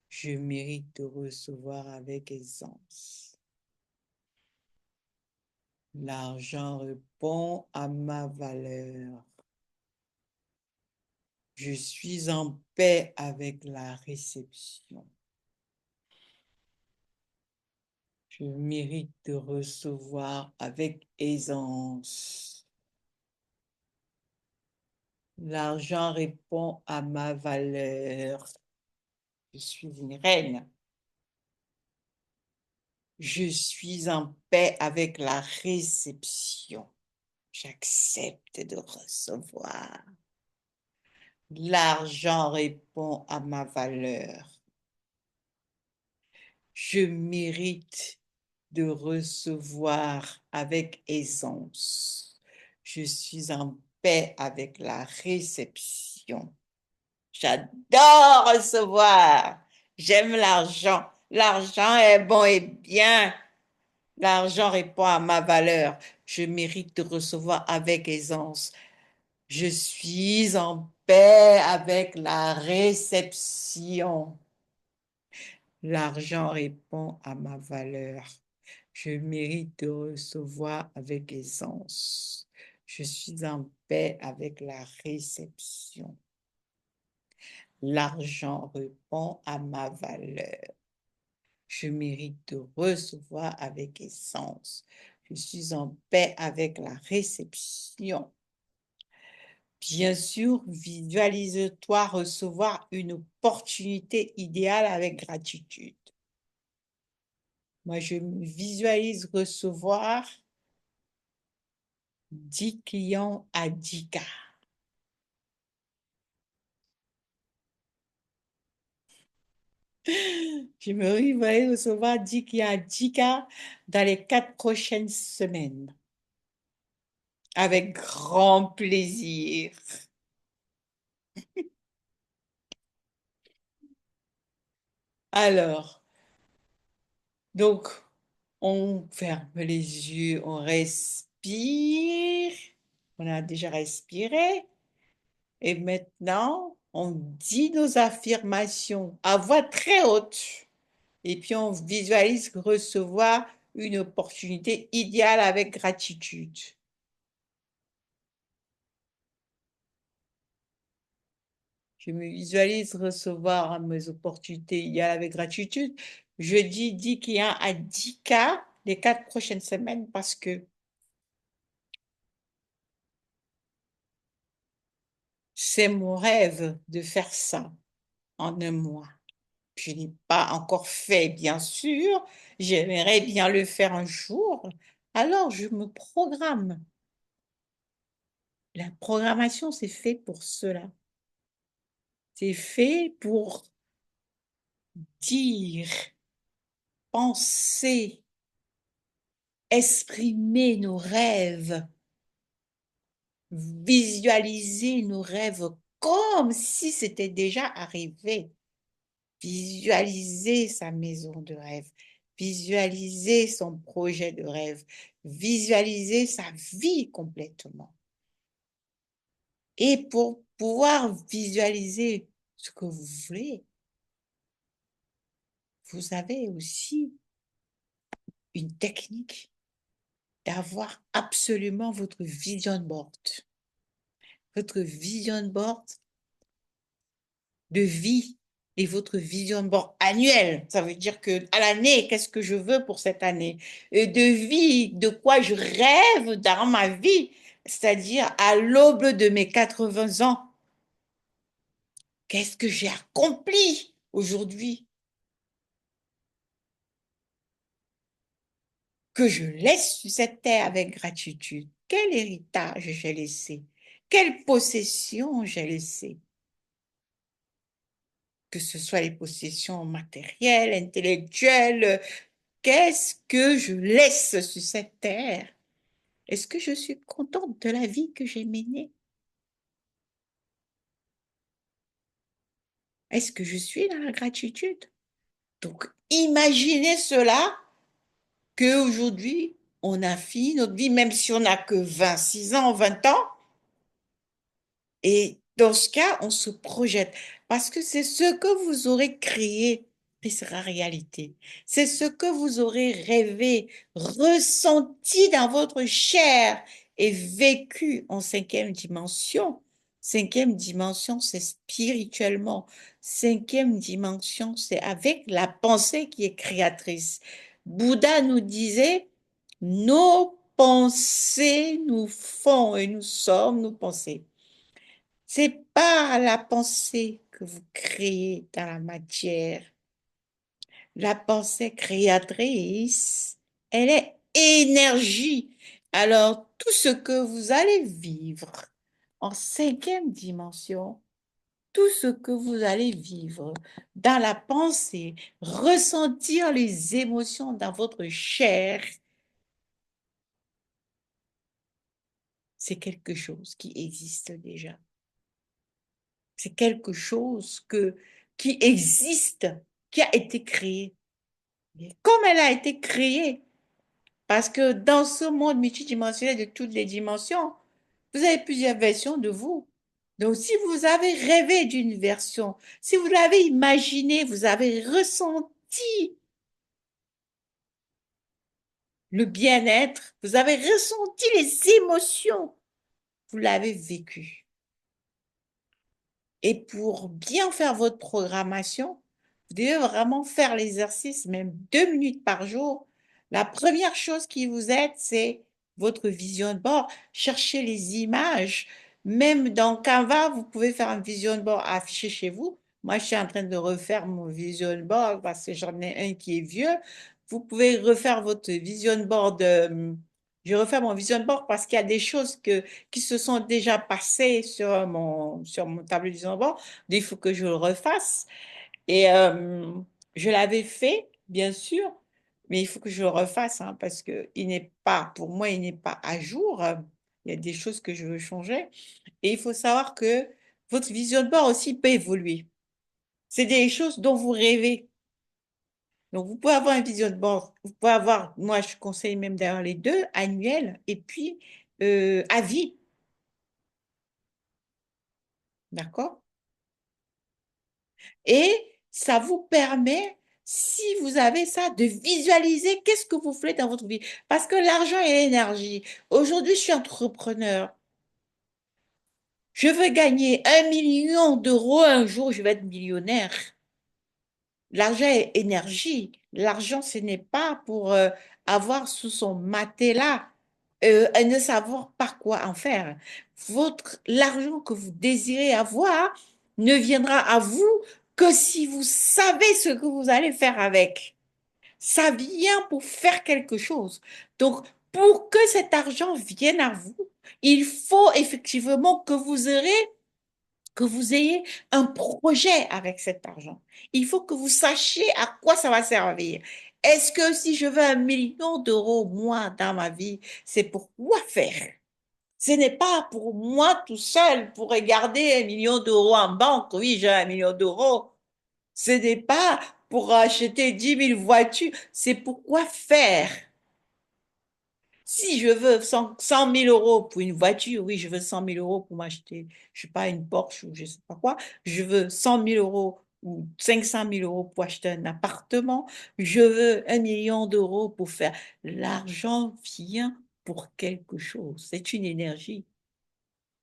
Je mérite de recevoir avec aisance. L'argent répond à ma valeur. Je suis en paix avec la réception. Je mérite de recevoir avec aisance. L'argent répond à ma valeur. Je suis une reine. Je suis en paix avec la réception. J'accepte de recevoir. L'argent répond à ma valeur. Je mérite de recevoir avec aisance. Je suis en paix avec la réception. J'adore recevoir. J'aime l'argent. L'argent est bon et bien. L'argent répond à ma valeur. Je mérite de recevoir avec aisance. Je suis en paix avec la réception. L'argent répond à ma valeur. Je mérite de recevoir avec aisance. Je suis en paix avec la réception. L'argent répond à ma valeur. Je mérite de recevoir avec aisance. Je suis en paix avec la réception. Bien sûr, visualise-toi recevoir une opportunité idéale avec gratitude. Moi, je me visualise recevoir 10 clients à 10K. Je me visualise recevoir 10 clients à 10K dans les 4 prochaines semaines. Avec grand plaisir. Alors, donc, on ferme les yeux, on respire. On a déjà respiré. Et maintenant, on dit nos affirmations à voix très haute. Et puis, on visualise recevoir une opportunité idéale avec gratitude. Je me visualise recevoir mes opportunités idéales avec gratitude. Je dis qu'il y a à 10K les 4 prochaines semaines parce que c'est mon rêve de faire ça en un mois. Je n'ai pas encore fait, bien sûr. J'aimerais bien le faire un jour. Alors, je me programme. La programmation, c'est fait pour cela. C'est fait pour dire, penser, exprimer nos rêves, visualiser nos rêves comme si c'était déjà arrivé. Visualiser sa maison de rêve, visualiser son projet de rêve, visualiser sa vie complètement. Et pour pouvoir visualiser ce que vous voulez, vous avez aussi une technique d'avoir absolument votre vision board. Votre vision board de vie et votre vision board annuel. Ça veut dire que à l'année, qu'est-ce que je veux pour cette année? Et de vie, de quoi je rêve dans ma vie, c'est-à-dire à l'aube de mes 80 ans. Qu'est-ce que j'ai accompli aujourd'hui que je laisse sur cette terre avec gratitude? Quel héritage j'ai laissé? Quelle possession j'ai laissé? Que ce soit les possessions matérielles, intellectuelles, qu'est-ce que je laisse sur cette terre? Est-ce que je suis contente de la vie que j'ai menée? Est-ce que je suis dans la gratitude? Donc, imaginez cela, qu'aujourd'hui, on a fini notre vie, même si on n'a que 26 ans, 20 ans. Et dans ce cas, on se projette. Parce que c'est ce que vous aurez créé et sera réalité. C'est ce que vous aurez rêvé, ressenti dans votre chair et vécu en cinquième dimension. Cinquième dimension, c'est spirituellement. Cinquième dimension, c'est avec la pensée qui est créatrice. Bouddha nous disait, nos pensées nous font et nous sommes nos pensées. C'est par la pensée que vous créez dans la matière. La pensée créatrice, elle est énergie. Alors, tout ce que vous allez vivre en cinquième dimension, tout ce que vous allez vivre dans la pensée, ressentir les émotions dans votre chair, c'est quelque chose qui existe déjà. C'est quelque chose qui existe, qui a été créé. Et comme elle a été créée, parce que dans ce monde multidimensionnel de toutes les dimensions, vous avez plusieurs versions de vous. Donc, si vous avez rêvé d'une version, si vous l'avez imaginé, vous avez ressenti le bien-être, vous avez ressenti les émotions, vous l'avez vécu. Et pour bien faire votre programmation, vous devez vraiment faire l'exercice, même 2 minutes par jour. La première chose qui vous aide, c'est votre vision de bord. Cherchez les images. Même dans Canva, vous pouvez faire un vision de bord affiché chez vous. Moi, je suis en train de refaire mon vision board parce que j'en ai un qui est vieux. Vous pouvez refaire votre vision board. Je refais mon vision board parce qu'il y a des choses qui se sont déjà passées sur mon tableau de vision board. Il faut que je le refasse. Et je l'avais fait, bien sûr, mais il faut que je le refasse hein, parce que il n'est pas, pour moi, il n'est pas à jour. Il y a des choses que je veux changer. Et il faut savoir que votre vision board aussi peut évoluer. C'est des choses dont vous rêvez. Donc, vous pouvez avoir un vision board. Vous pouvez avoir, moi, je conseille même d'ailleurs les deux, annuels et puis à vie. D'accord? Et ça vous permet, si vous avez ça, de visualiser qu'est-ce que vous voulez dans votre vie. Parce que l'argent est l'énergie. Aujourd'hui, je suis entrepreneur. Je veux gagner 1 million d'euros un jour, je vais être millionnaire. L'argent est énergie. L'argent, ce n'est pas pour avoir sous son matelas et ne savoir pas quoi en faire. L'argent que vous désirez avoir ne viendra à vous que si vous savez ce que vous allez faire avec. Ça vient pour faire quelque chose. Donc, pour que cet argent vienne à vous, il faut effectivement que vous ayez un projet avec cet argent. Il faut que vous sachiez à quoi ça va servir. Est-ce que si je veux 1 million d'euros, moi, dans ma vie, c'est pour quoi faire? Ce n'est pas pour moi tout seul, pour regarder 1 million d'euros en banque. Oui, j'ai 1 million d'euros. Ce n'est pas pour acheter 10 000 voitures. C'est pour quoi faire? Si je veux 100 000 euros pour une voiture, oui, je veux 100 000 euros pour m'acheter, je sais pas, une Porsche ou je sais pas quoi. Je veux 100 000 euros ou 500 000 euros pour acheter un appartement. Je veux 1 million d'euros pour faire. L'argent vient pour quelque chose. C'est une énergie.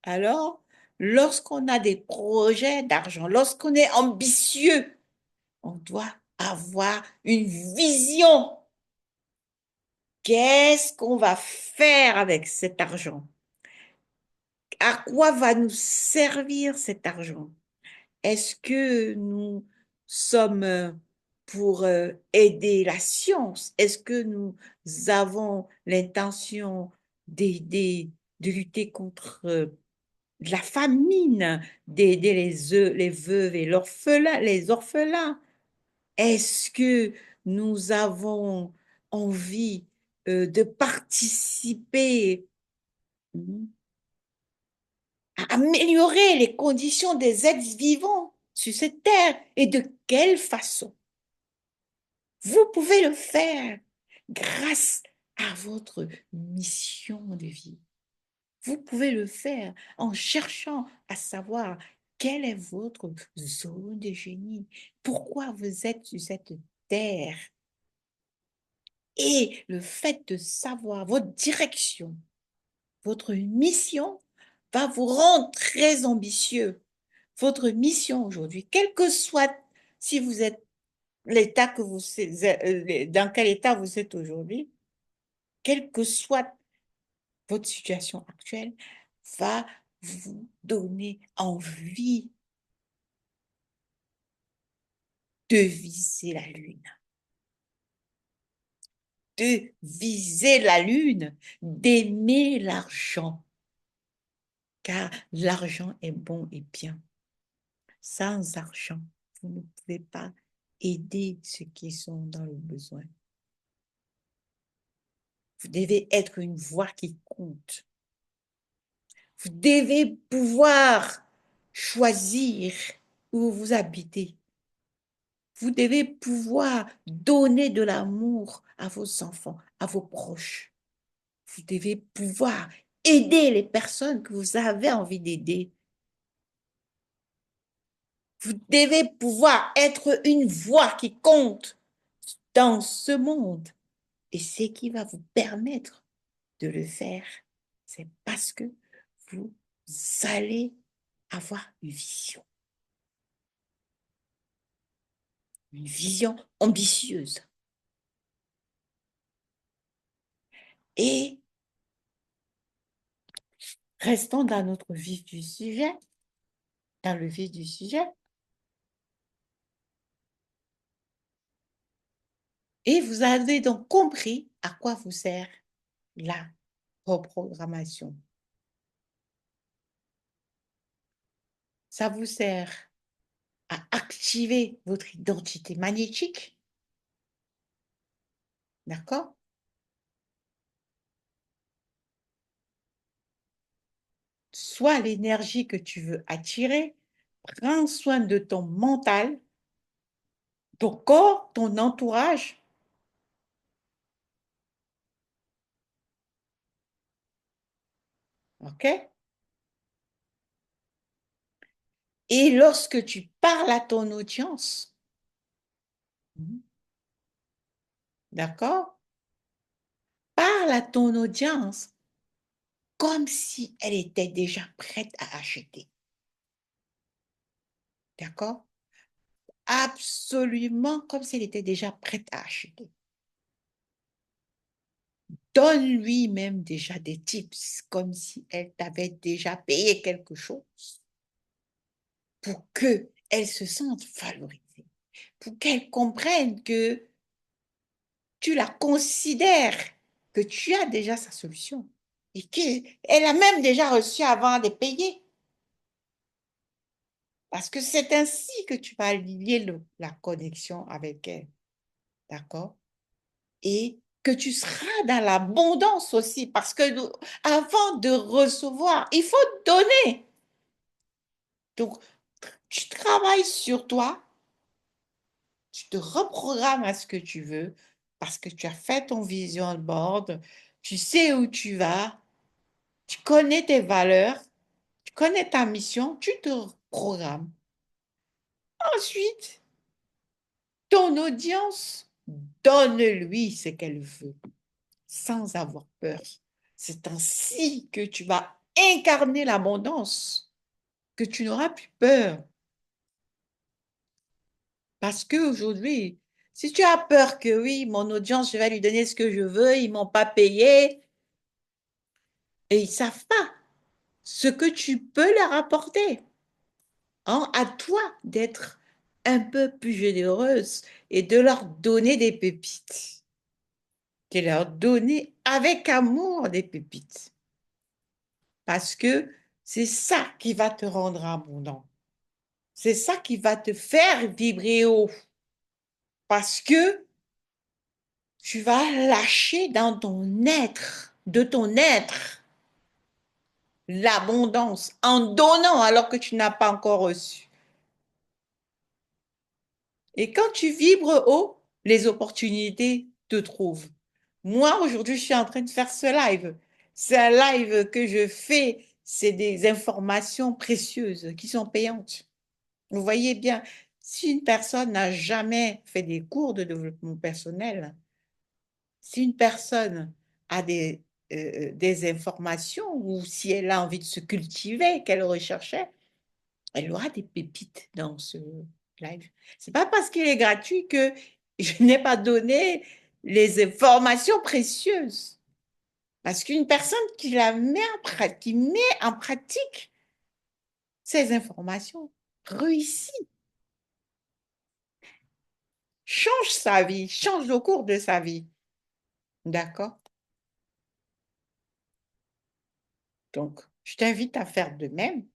Alors, lorsqu'on a des projets d'argent, lorsqu'on est ambitieux, on doit avoir une vision. Qu'est-ce qu'on va faire avec cet argent? À quoi va nous servir cet argent? Est-ce que nous sommes pour aider la science? Est-ce que nous avons l'intention d'aider, de lutter contre la famine, d'aider les veuves et les orphelins? Est-ce que nous avons envie de participer à améliorer les conditions des êtres vivants sur cette terre et de quelle façon? Vous pouvez le faire grâce à votre mission de vie. Vous pouvez le faire en cherchant à savoir Quelle est votre zone de génie? Pourquoi vous êtes sur cette terre? Et le fait de savoir votre direction, votre mission va vous rendre très ambitieux. Votre mission aujourd'hui, quel que soit si vous êtes l'état que vous dans quel état vous êtes aujourd'hui, quelle que soit votre situation actuelle, va vous donner envie de viser la lune, de viser la lune, d'aimer l'argent, car l'argent est bon et bien. Sans argent, vous ne pouvez pas aider ceux qui sont dans le besoin. Vous devez être une voix qui compte. Vous devez pouvoir choisir où vous habitez. Vous devez pouvoir donner de l'amour à vos enfants, à vos proches. Vous devez pouvoir aider les personnes que vous avez envie d'aider. Vous devez pouvoir être une voix qui compte dans ce monde. Et ce qui va vous permettre de le faire, c'est parce que vous allez avoir une vision ambitieuse. Et restons dans notre vif du sujet, dans le vif du sujet. Et vous avez donc compris à quoi vous sert la reprogrammation. Ça vous sert à activer votre identité magnétique, d'accord? Soit l'énergie que tu veux attirer, prends soin de ton mental, ton corps, ton entourage. OK? Et lorsque tu parles à ton audience, d'accord? Parle à ton audience comme si elle était déjà prête à acheter. D'accord? Absolument comme si elle était déjà prête à acheter. Donne-lui même déjà des tips, comme si elle t'avait déjà payé quelque chose, pour qu'elle se sente valorisée, pour qu'elle comprenne que tu la considères, que tu as déjà sa solution et qu'elle a même déjà reçu avant de payer. Parce que c'est ainsi que tu vas lier la connexion avec elle. D'accord? Et que tu seras dans l'abondance aussi, parce que avant de recevoir, il faut donner. Donc, tu travailles sur toi, tu te reprogrammes à ce que tu veux, parce que tu as fait ton vision board, tu sais où tu vas, tu connais tes valeurs, tu connais ta mission, tu te programmes. Ensuite, ton audience, donne-lui ce qu'elle veut, sans avoir peur. C'est ainsi que tu vas incarner l'abondance, que tu n'auras plus peur. Parce qu'aujourd'hui, si tu as peur que oui, mon audience, je vais lui donner ce que je veux, ils ne m'ont pas payé, et ils ne savent pas ce que tu peux leur apporter. Hein, à toi d'être un peu plus généreuse et de leur donner des pépites. De leur donner avec amour des pépites. Parce que c'est ça qui va te rendre abondant. C'est ça qui va te faire vibrer haut. Parce que tu vas lâcher dans ton être, de ton être, l'abondance en donnant alors que tu n'as pas encore reçu. Et quand tu vibres haut, les opportunités te trouvent. Moi, aujourd'hui, je suis en train de faire ce live. C'est un live que je fais c'est des informations précieuses qui sont payantes. Vous voyez bien, si une personne n'a jamais fait des cours de développement personnel, si une personne a des informations ou si elle a envie de se cultiver, qu'elle recherchait, elle aura des pépites dans ce live. C'est pas parce qu'il est gratuit que je n'ai pas donné les informations précieuses. Parce qu'une personne qui met en pratique ces informations réussit, change sa vie, change au cours de sa vie. D'accord? Donc, je t'invite à faire de même.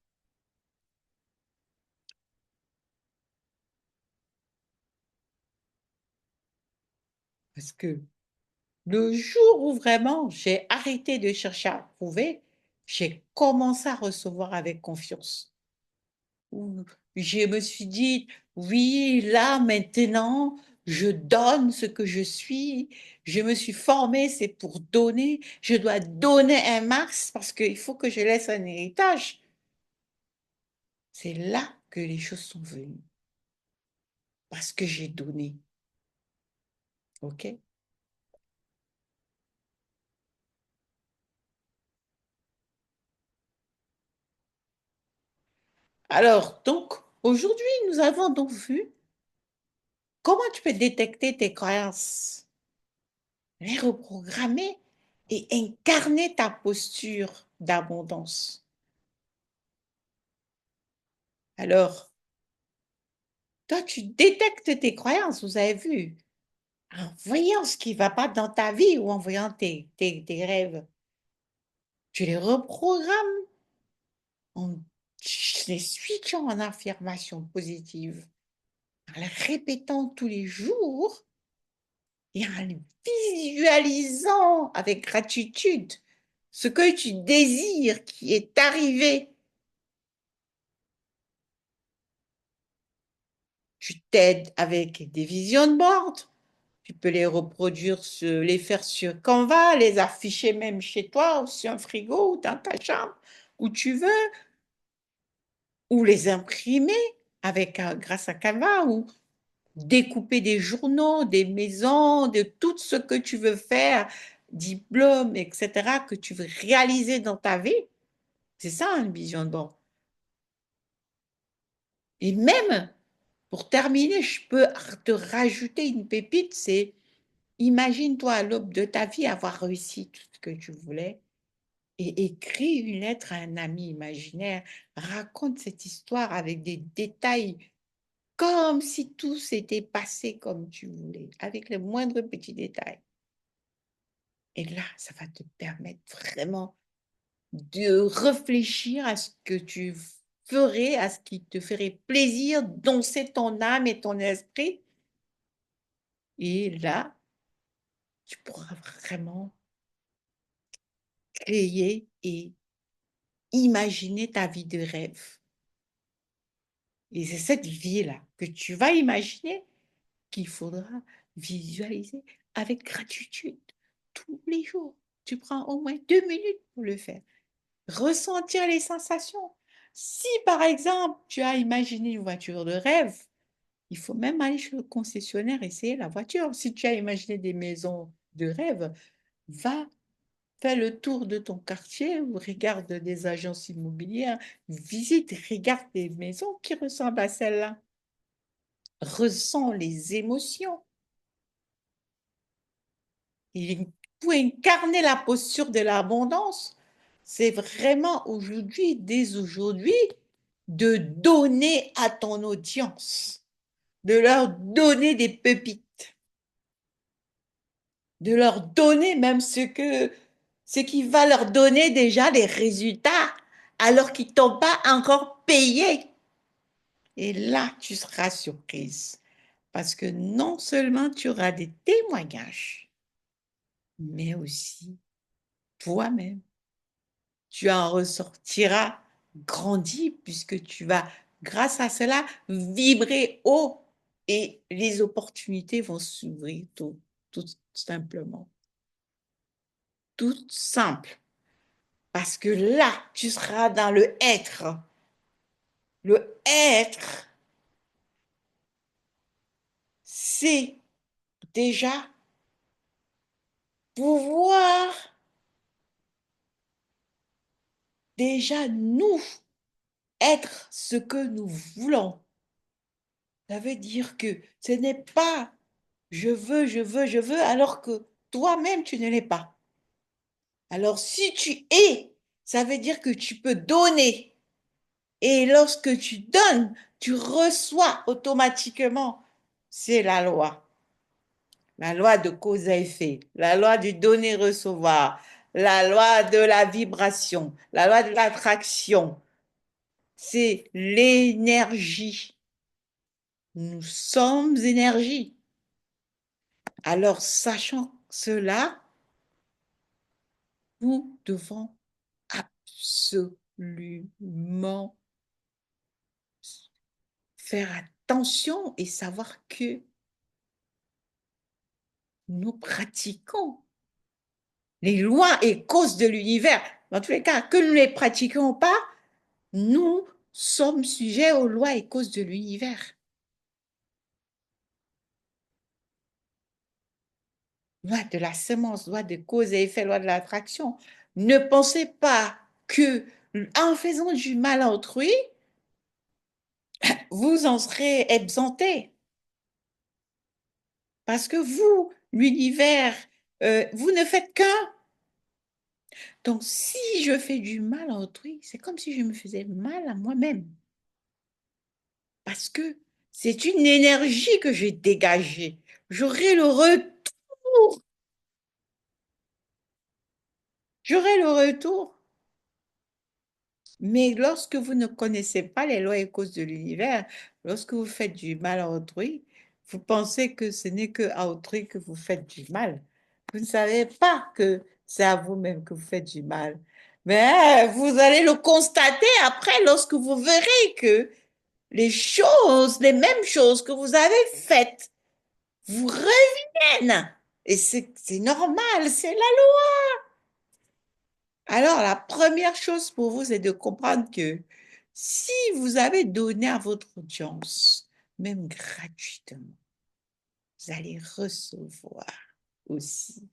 Parce que le jour où vraiment j'ai arrêté de chercher à prouver, j'ai commencé à recevoir avec confiance. Où je me suis dit, oui, là, maintenant, je donne ce que je suis. Je me suis formée, c'est pour donner. Je dois donner un max parce qu'il faut que je laisse un héritage. C'est là que les choses sont venues. Parce que j'ai donné. OK? Alors, donc, aujourd'hui, nous avons donc vu comment tu peux détecter tes croyances, les reprogrammer et incarner ta posture d'abondance. Alors, toi, tu détectes tes croyances, vous avez vu, en voyant ce qui ne va pas dans ta vie ou en voyant tes rêves. Tu les reprogrammes en les switchant en affirmation positive, en les répétant tous les jours et en les visualisant avec gratitude ce que tu désires qui est arrivé. Tu t'aides avec des vision boards. Tu peux les reproduire, les faire sur Canva, les afficher même chez toi, ou sur un frigo, ou dans ta chambre, où tu veux, ou les imprimer avec, grâce à Canva, ou découper des journaux, des maisons, de tout ce que tu veux faire, diplômes, etc., que tu veux réaliser dans ta vie. C'est ça, une vision board. Et même, pour terminer, je peux te rajouter une pépite, c'est imagine-toi à l'aube de ta vie avoir réussi tout ce que tu voulais et écris une lettre à un ami imaginaire. Raconte cette histoire avec des détails comme si tout s'était passé comme tu voulais, avec les moindres petits détails. Et là, ça va te permettre vraiment de réfléchir à ce que tu ferais, à ce qui te ferait plaisir, danser ton âme et ton esprit. Et là, tu pourras vraiment créer et imaginer ta vie de rêve. Et c'est cette vie-là que tu vas imaginer qu'il faudra visualiser avec gratitude tous les jours. Tu prends au moins 2 minutes pour le faire. Ressentir les sensations. Si par exemple tu as imaginé une voiture de rêve, il faut même aller chez le concessionnaire essayer la voiture. Si tu as imaginé des maisons de rêve, va fais le tour de ton quartier ou regarde des agences immobilières, visite, regarde des maisons qui ressemblent à celle-là. Ressens les émotions. Et pour incarner la posture de l'abondance, c'est vraiment aujourd'hui, dès aujourd'hui, de donner à ton audience, de leur donner des pépites, de leur donner même ce qui va leur donner déjà des résultats alors qu'ils t'ont pas encore payé. Et là, tu seras surprise parce que non seulement tu auras des témoignages, mais aussi toi-même, tu en ressortiras grandi puisque tu vas, grâce à cela, vibrer haut et les opportunités vont s'ouvrir tout simplement. Tout simple. Parce que là, tu seras dans le être. Le être, c'est déjà pouvoir déjà nous être ce que nous voulons. Ça veut dire que ce n'est pas je veux, je veux, je veux, alors que toi-même, tu ne l'es pas. Alors, si tu es, ça veut dire que tu peux donner. Et lorsque tu donnes, tu reçois automatiquement. C'est la loi. La loi de cause à effet, la loi du donner-recevoir, la loi de la vibration, la loi de l'attraction. C'est l'énergie. Nous sommes énergie. Alors, sachant cela, nous devons absolument faire attention et savoir que nous pratiquons les lois et causes de l'univers. Dans tous les cas, que nous ne les pratiquons pas, nous sommes sujets aux lois et causes de l'univers. Loi de la semence, loi de cause et effet, loi de l'attraction. Ne pensez pas que en faisant du mal à autrui, vous en serez exempté. Parce que vous, l'univers, vous ne faites qu'un. Donc, si je fais du mal à autrui, c'est comme si je me faisais mal à moi-même. Parce que c'est une énergie que j'ai dégagée. J'aurai le retour. J'aurai le retour. Mais lorsque vous ne connaissez pas les lois et causes de l'univers, lorsque vous faites du mal à autrui, vous pensez que ce n'est que à autrui que vous faites du mal. Vous ne savez pas que c'est à vous-même que vous faites du mal. Mais vous allez le constater après lorsque vous verrez que les choses, les mêmes choses que vous avez faites, vous reviennent. Et c'est normal, c'est là. Alors, la première chose pour vous, c'est de comprendre que si vous avez donné à votre audience, même gratuitement, vous allez recevoir aussi.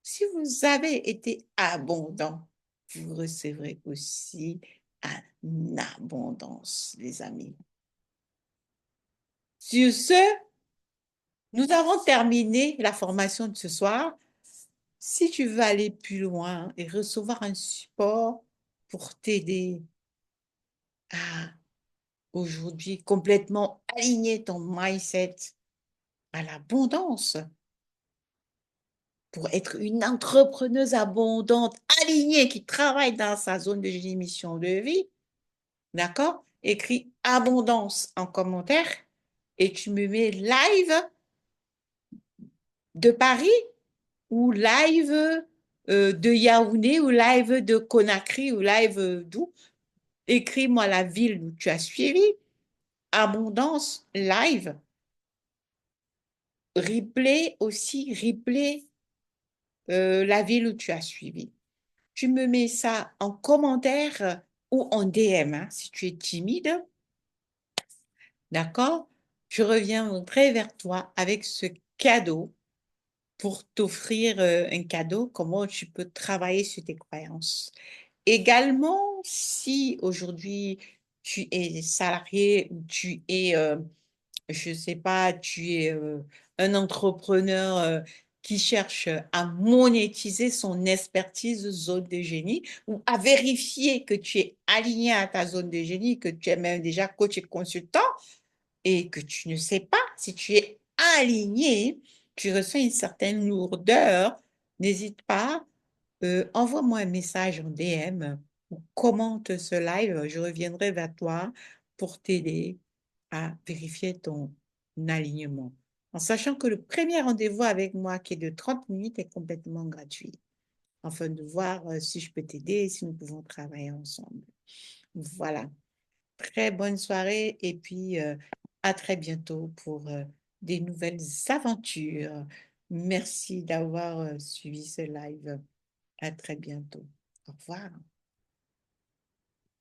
Si vous avez été abondant, vous recevrez aussi en abondance, les amis. Sur ce, nous avons terminé la formation de ce soir. Si tu veux aller plus loin et recevoir un support pour t'aider à aujourd'hui complètement aligner ton mindset à l'abondance pour être une entrepreneuse abondante, alignée, qui travaille dans sa zone de génie mission de vie, d'accord? Écris abondance en commentaire et tu me mets live de Paris ou live de Yaoundé ou live de Conakry ou live d'où. Écris-moi la ville où tu as suivi. Abondance live. Replay aussi, replay la ville où tu as suivi. Tu me mets ça en commentaire ou en DM, hein, si tu es timide, d'accord? Je reviendrai vers toi avec ce cadeau pour t'offrir un cadeau, comment tu peux travailler sur tes croyances. Également, si aujourd'hui tu es salarié ou tu es je sais pas, tu es un entrepreneur qui cherche à monétiser son expertise zone de génie ou à vérifier que tu es aligné à ta zone de génie, que tu es même déjà coach et consultant et que tu ne sais pas si tu es aligné, tu ressens une certaine lourdeur, n'hésite pas, envoie-moi un message en DM ou commente ce live, je reviendrai vers toi pour t'aider à vérifier ton alignement. En sachant que le premier rendez-vous avec moi, qui est de 30 minutes, est complètement gratuit, afin de voir si je peux t'aider, si nous pouvons travailler ensemble. Voilà. Très bonne soirée et puis à très bientôt pour des nouvelles aventures. Merci d'avoir suivi ce live. À très bientôt. Au revoir.